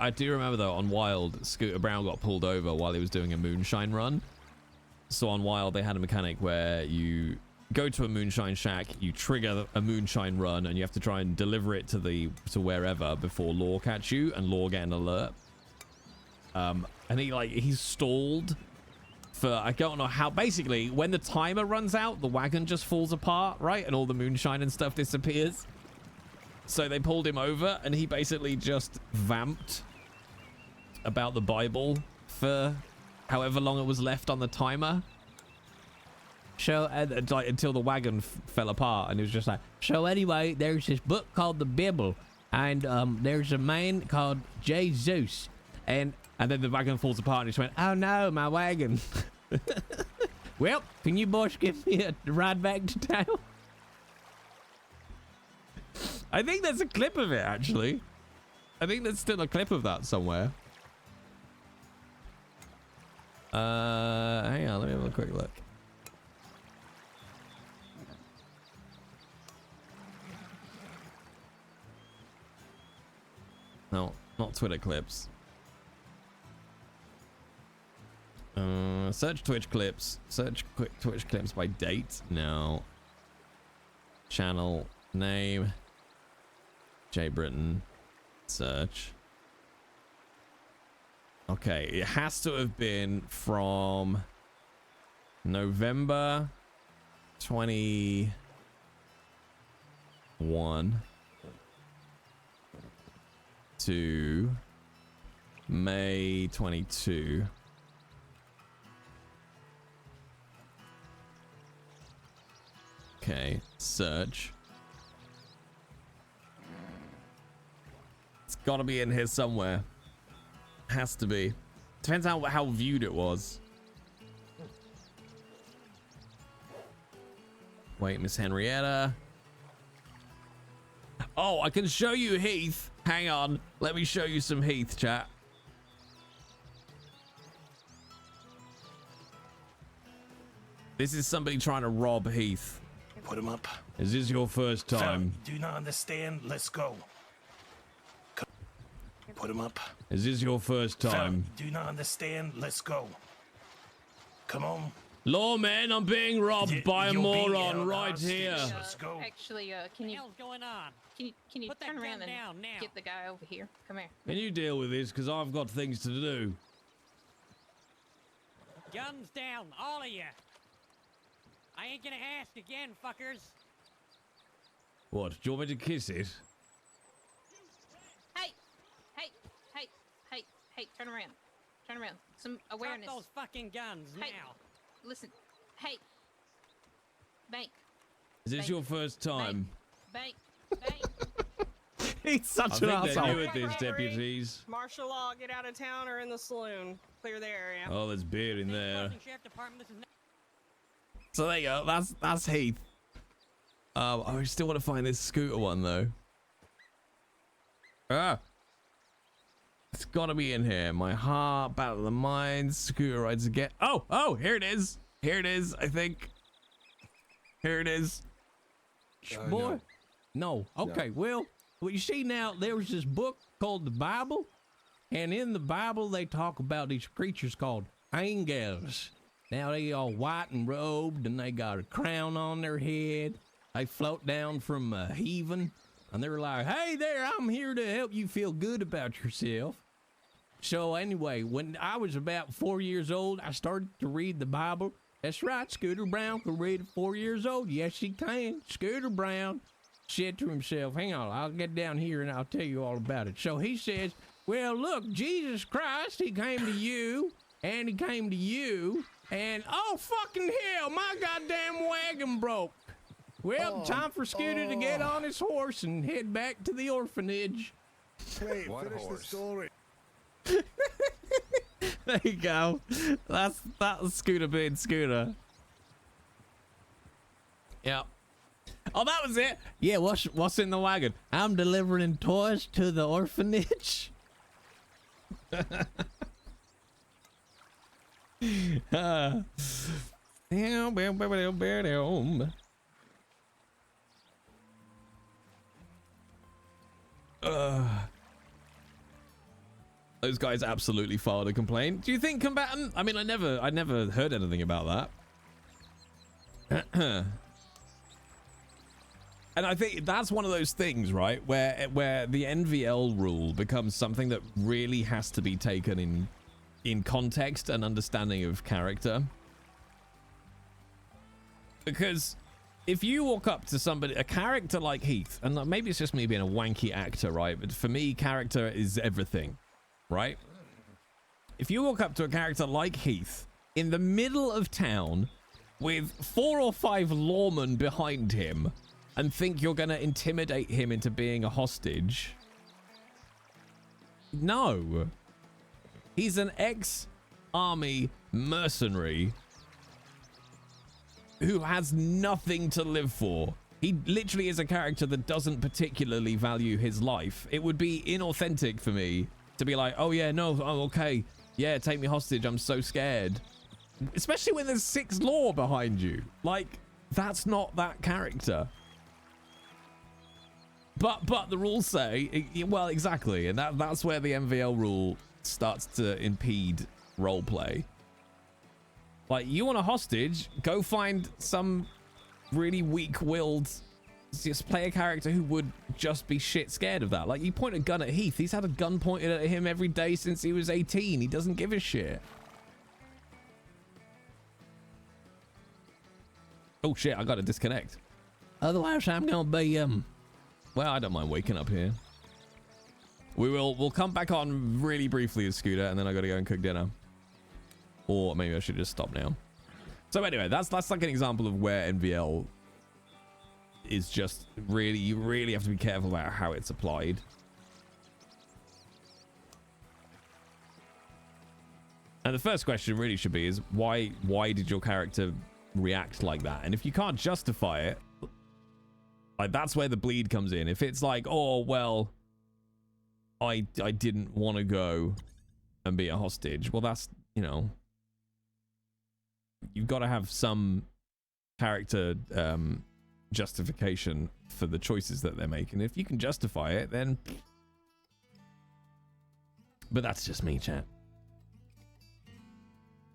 I do remember though, on Wild, Scooter Brown got pulled over while he was doing a moonshine run. So on Wild, they had a mechanic where you go to a moonshine shack, you trigger a moonshine run, and you have to try and deliver it to wherever before Law catch you, and Law get an alert. And he's stalled for, I don't know how. Basically, when the timer runs out, the wagon just falls apart, right? And all the moonshine and stuff disappears. So they pulled him over, and he basically just vamped about the Bible for however long it was left on the timer. So, until the wagon fell apart, and he was just like, so anyway, there's this book called the Bible, and there's a man called Jesus, and then the wagon falls apart, and he just went, oh no, my wagon. Well, can you boys give me a ride back to town? I think there's a clip of it, actually. I think there's still a clip of that somewhere. Hang on, let me have a quick look. No, not Twitter clips. Search Twitch clips. Search quick Twitch clips by date. No. Channel name. Jay Britton. Search. Okay, it has to have been from November 21 to May 22. Okay, search. It's gotta be in here somewhere. Has to be. Depends how viewed it was. Wait, Miss Henrietta. Oh, I can show you Heath. Hang on. Let me show you some Heath, chat. This is somebody trying to rob Heath. Put him up. Is this your first time? Do not understand. Let's go. Put him up. Is this your first time? Do not understand. Let's go. Come on. Lawman, I'm being robbed by a moron right here. Let's go. Actually, can you? What's going on? Can you Put that turn around gun and down now. get the guy over here? Come here. Can you deal with this? Because I've got things to do. Guns down, all of you. I ain't gonna ask again, fuckers. What? Do you want me to kiss it? Hey, hey, hey, hey, hey! Turn around. Turn around. Some awareness. Drop those fucking guns Hey. now. Listen. Hey. Bank. Is this Bank. your first time? Bank. Bank. He's I such an think they're asshole. new at this, deputies. Martial law, get out of town or in the saloon. Clear the area. Oh, there's beer in there. Sheriff Department, this is So there you go. That's Heath. I still want to find this scooter one though. Ah, it's got to be in here. My heart, battle of the minds, scooter rides again. Oh, here it is. Here it is. I think. Here it is. Boy, no. Okay, well, you see now, there's this book called the Bible, and in the Bible they talk about these creatures called angels. Now they all white and robed, and they got a crown on their head. They float down from heaven, and they're like, "Hey there, I'm here to help you feel good about yourself." So anyway, when I was about 4 years old, I started to read the Bible. That's right, Scooter Brown can read at 4 years old. Yes, he can. Scooter Brown said to himself, hang on, I'll get down here and I'll tell you all about it. So he says, well, look, Jesus Christ, he came to you, and he came to you, and oh, fucking hell, my goddamn wagon broke. Well, time for Scooter to get on his horse and head back to the orphanage. Wait, finish the story. There you go. That's Scooter being Scooter. Yep. Oh, that was it. Yeah, what's in the wagon? I'm delivering toys to the orphanage. Those guys absolutely filed a complaint. Do you think combatant? I mean, I never heard anything about that. And I think that's one of those things, right, where the NVL rule becomes something that really has to be taken in context and understanding of character. Because if you walk up to somebody, a character like Heath, and maybe it's just me being a wanky actor, right? But for me, character is everything. Right? If you walk up to a character like Heath in the middle of town with 4 or 5 lawmen behind him and think you're going to intimidate him into being a hostage, no. He's an ex-army mercenary who has nothing to live for. He literally is a character that doesn't particularly value his life. It would be inauthentic for me to be like, oh yeah, no, oh, okay. Yeah, take me hostage. I'm so scared. Especially when there's 6 law behind you. Like, that's not that character. But the rules say, well, exactly, and that's where the MVL rule starts to impede roleplay. Like, you want a hostage, go find some really weak-willed, just play a character who would just be shit scared of that. Like, you point a gun at Heath, he's had a gun pointed at him every day since he was 18. He doesn't give a shit. Oh shit, I gotta disconnect. Otherwise, I'm gonna be, well, I don't mind waking up here. We'll come back on really briefly as Scooter, and then I gotta go and cook dinner. Or maybe I should just stop now. So anyway, that's like an example of where NVL is just really, you really have to be careful about how it's applied. And the first question really should be is why did your character react like that? And if you can't justify it, like, that's where the bleed comes in. If it's like, oh, well, I didn't want to go and be a hostage. Well, that's, you know, you've got to have some character justification for the choices that they're making. If you can justify it, then... But that's just me, chat.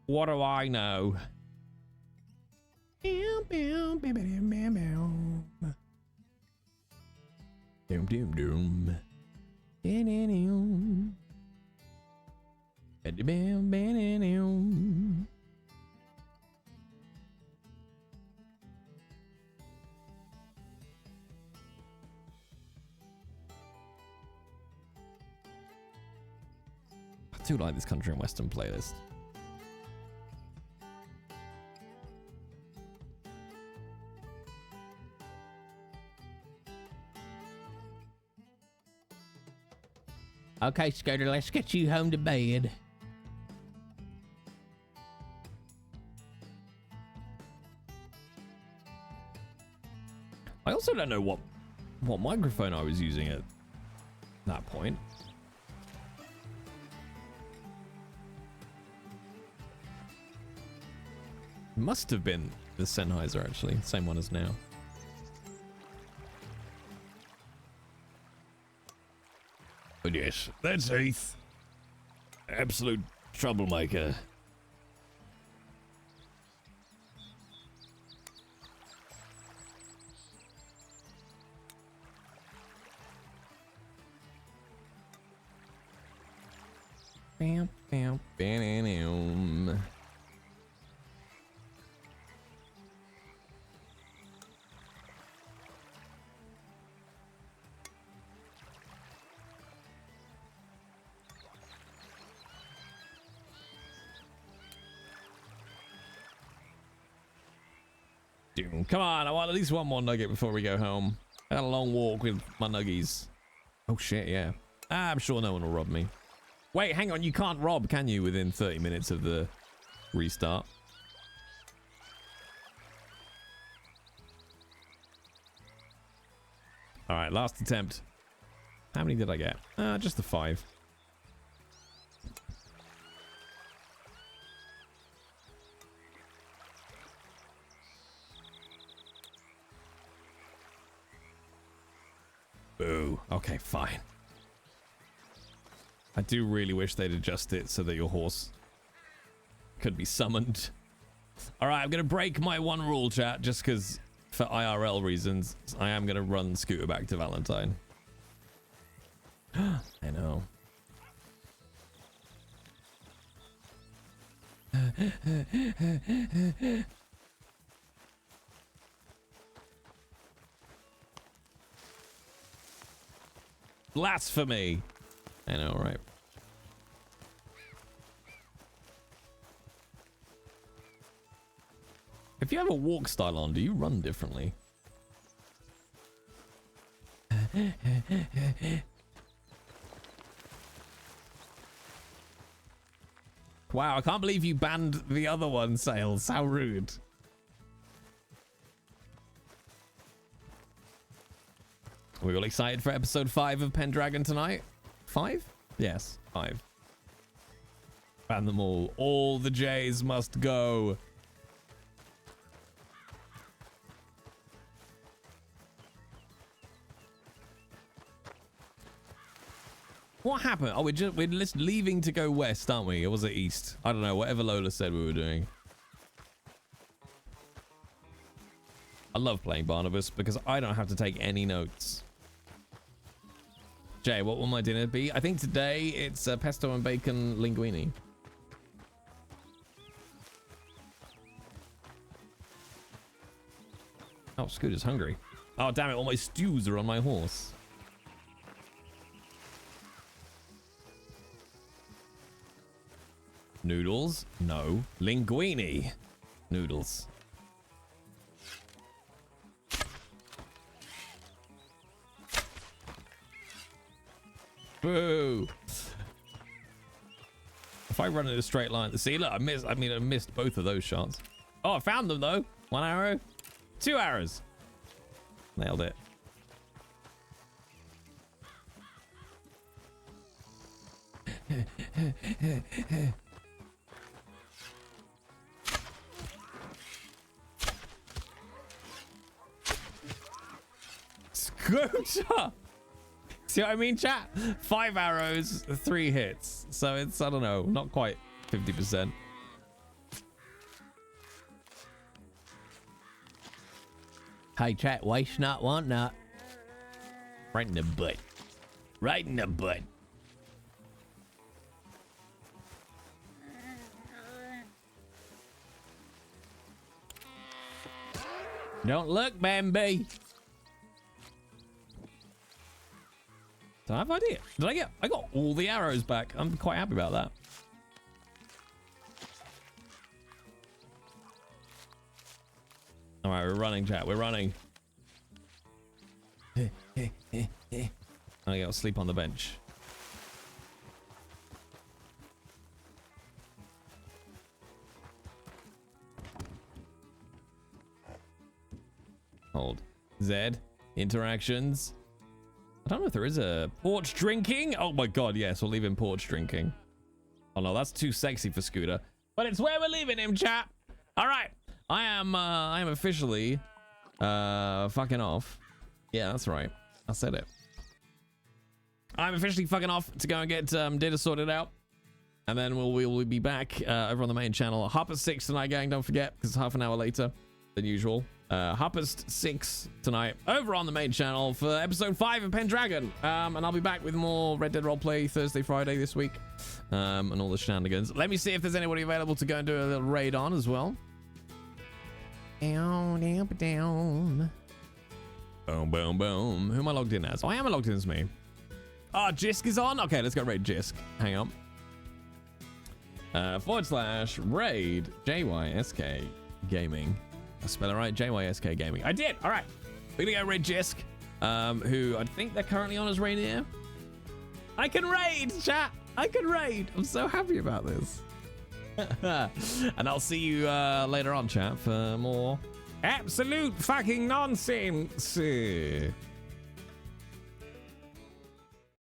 What do I know? Doom doom doom. I do like this country and western playlist. Okay, Scooter, let's get you home to bed. I also don't know what microphone I was using at that point. Must have been the Sennheiser, actually. Same one as now. But yes, that's Heath. Absolute troublemaker. Bam, bam, bam. Come on, I want at least one more nugget before we go home. I had a long walk with my nuggies. Oh shit, yeah. I'm sure no one will rob me. Wait, hang on, you can't rob, can you, within 30 minutes of the restart? Alright, last attempt. How many did I get? Just the 5. Boo. Okay, fine. I do really wish they'd adjust it so that your horse could be summoned. Alright, I'm going to break my one rule, chat, just because for IRL reasons, I am going to run Scooter back to Valentine. I know. Blasphemy. I know, right? If you have a walk style on, do you run differently? Wow, I can't believe you banned the other one, Sales. How rude. Are we all excited for episode 5 of Pendragon tonight? 5? Yes, 5. Ban them all. All the J's must go. What happened? Oh, we're just leaving to go west, aren't we? Or was it east? I don't know. Whatever Lola said we were doing. I love playing Barnabas because I don't have to take any notes. Jay, what will my dinner be? I think today it's pesto and bacon linguine. Oh, Scooter's hungry. Oh, damn it. All my stews are on my horse. Noodles? No. Linguine. Noodles. Boo. If I run in a straight line, see, look, I missed both of those shots. Oh, I found them though. 1 arrow, 2 arrows. Nailed it. Scooter! See what I mean, chat? 5 arrows, 3 hits. So it's, I don't know, not quite 50%. Hey, chat, waste not, want not. Right in the butt. Right in the butt. Don't look, Bambi. Don't have idea. I got all the arrows back. I'm quite happy about that. All right, we're running, chat. We're running. I gotta sleep on the bench. Hold. Z. Interactions. I don't know if there is a porch drinking. Oh my god, yes, we'll leave him porch drinking. Oh no, that's too sexy for Scooter. But it's where we're leaving him, chat. All right, I am officially fucking off. Yeah, that's right. I said it. I'm officially fucking off to go and get dinner sorted out, and then we'll be back over on the main channel. 6 tonight, gang. Don't forget, because it's half an hour later than usual. 6 tonight over on the main channel for episode 5 of Pendragon, and I'll be back with more Red Dead roleplay Thursday, Friday this week, and all the shenanigans. Let me see if there's anybody available to go and do a little raid on as well. Down, down, down. Boom, boom, boom. Who am I logged in as? Oh, I am logged in as me. Oh, Jisk is on. Okay, let's go raid Jisk. Hang on. /raid JYSK gaming. I spell it right, JYSK gaming. I did. All right, we're gonna go raid Jisk, who I think they're currently on as Rainier. I can raid, chat. I can raid. I'm so happy about this. And I'll see you later on, chat, for more absolute fucking nonsense.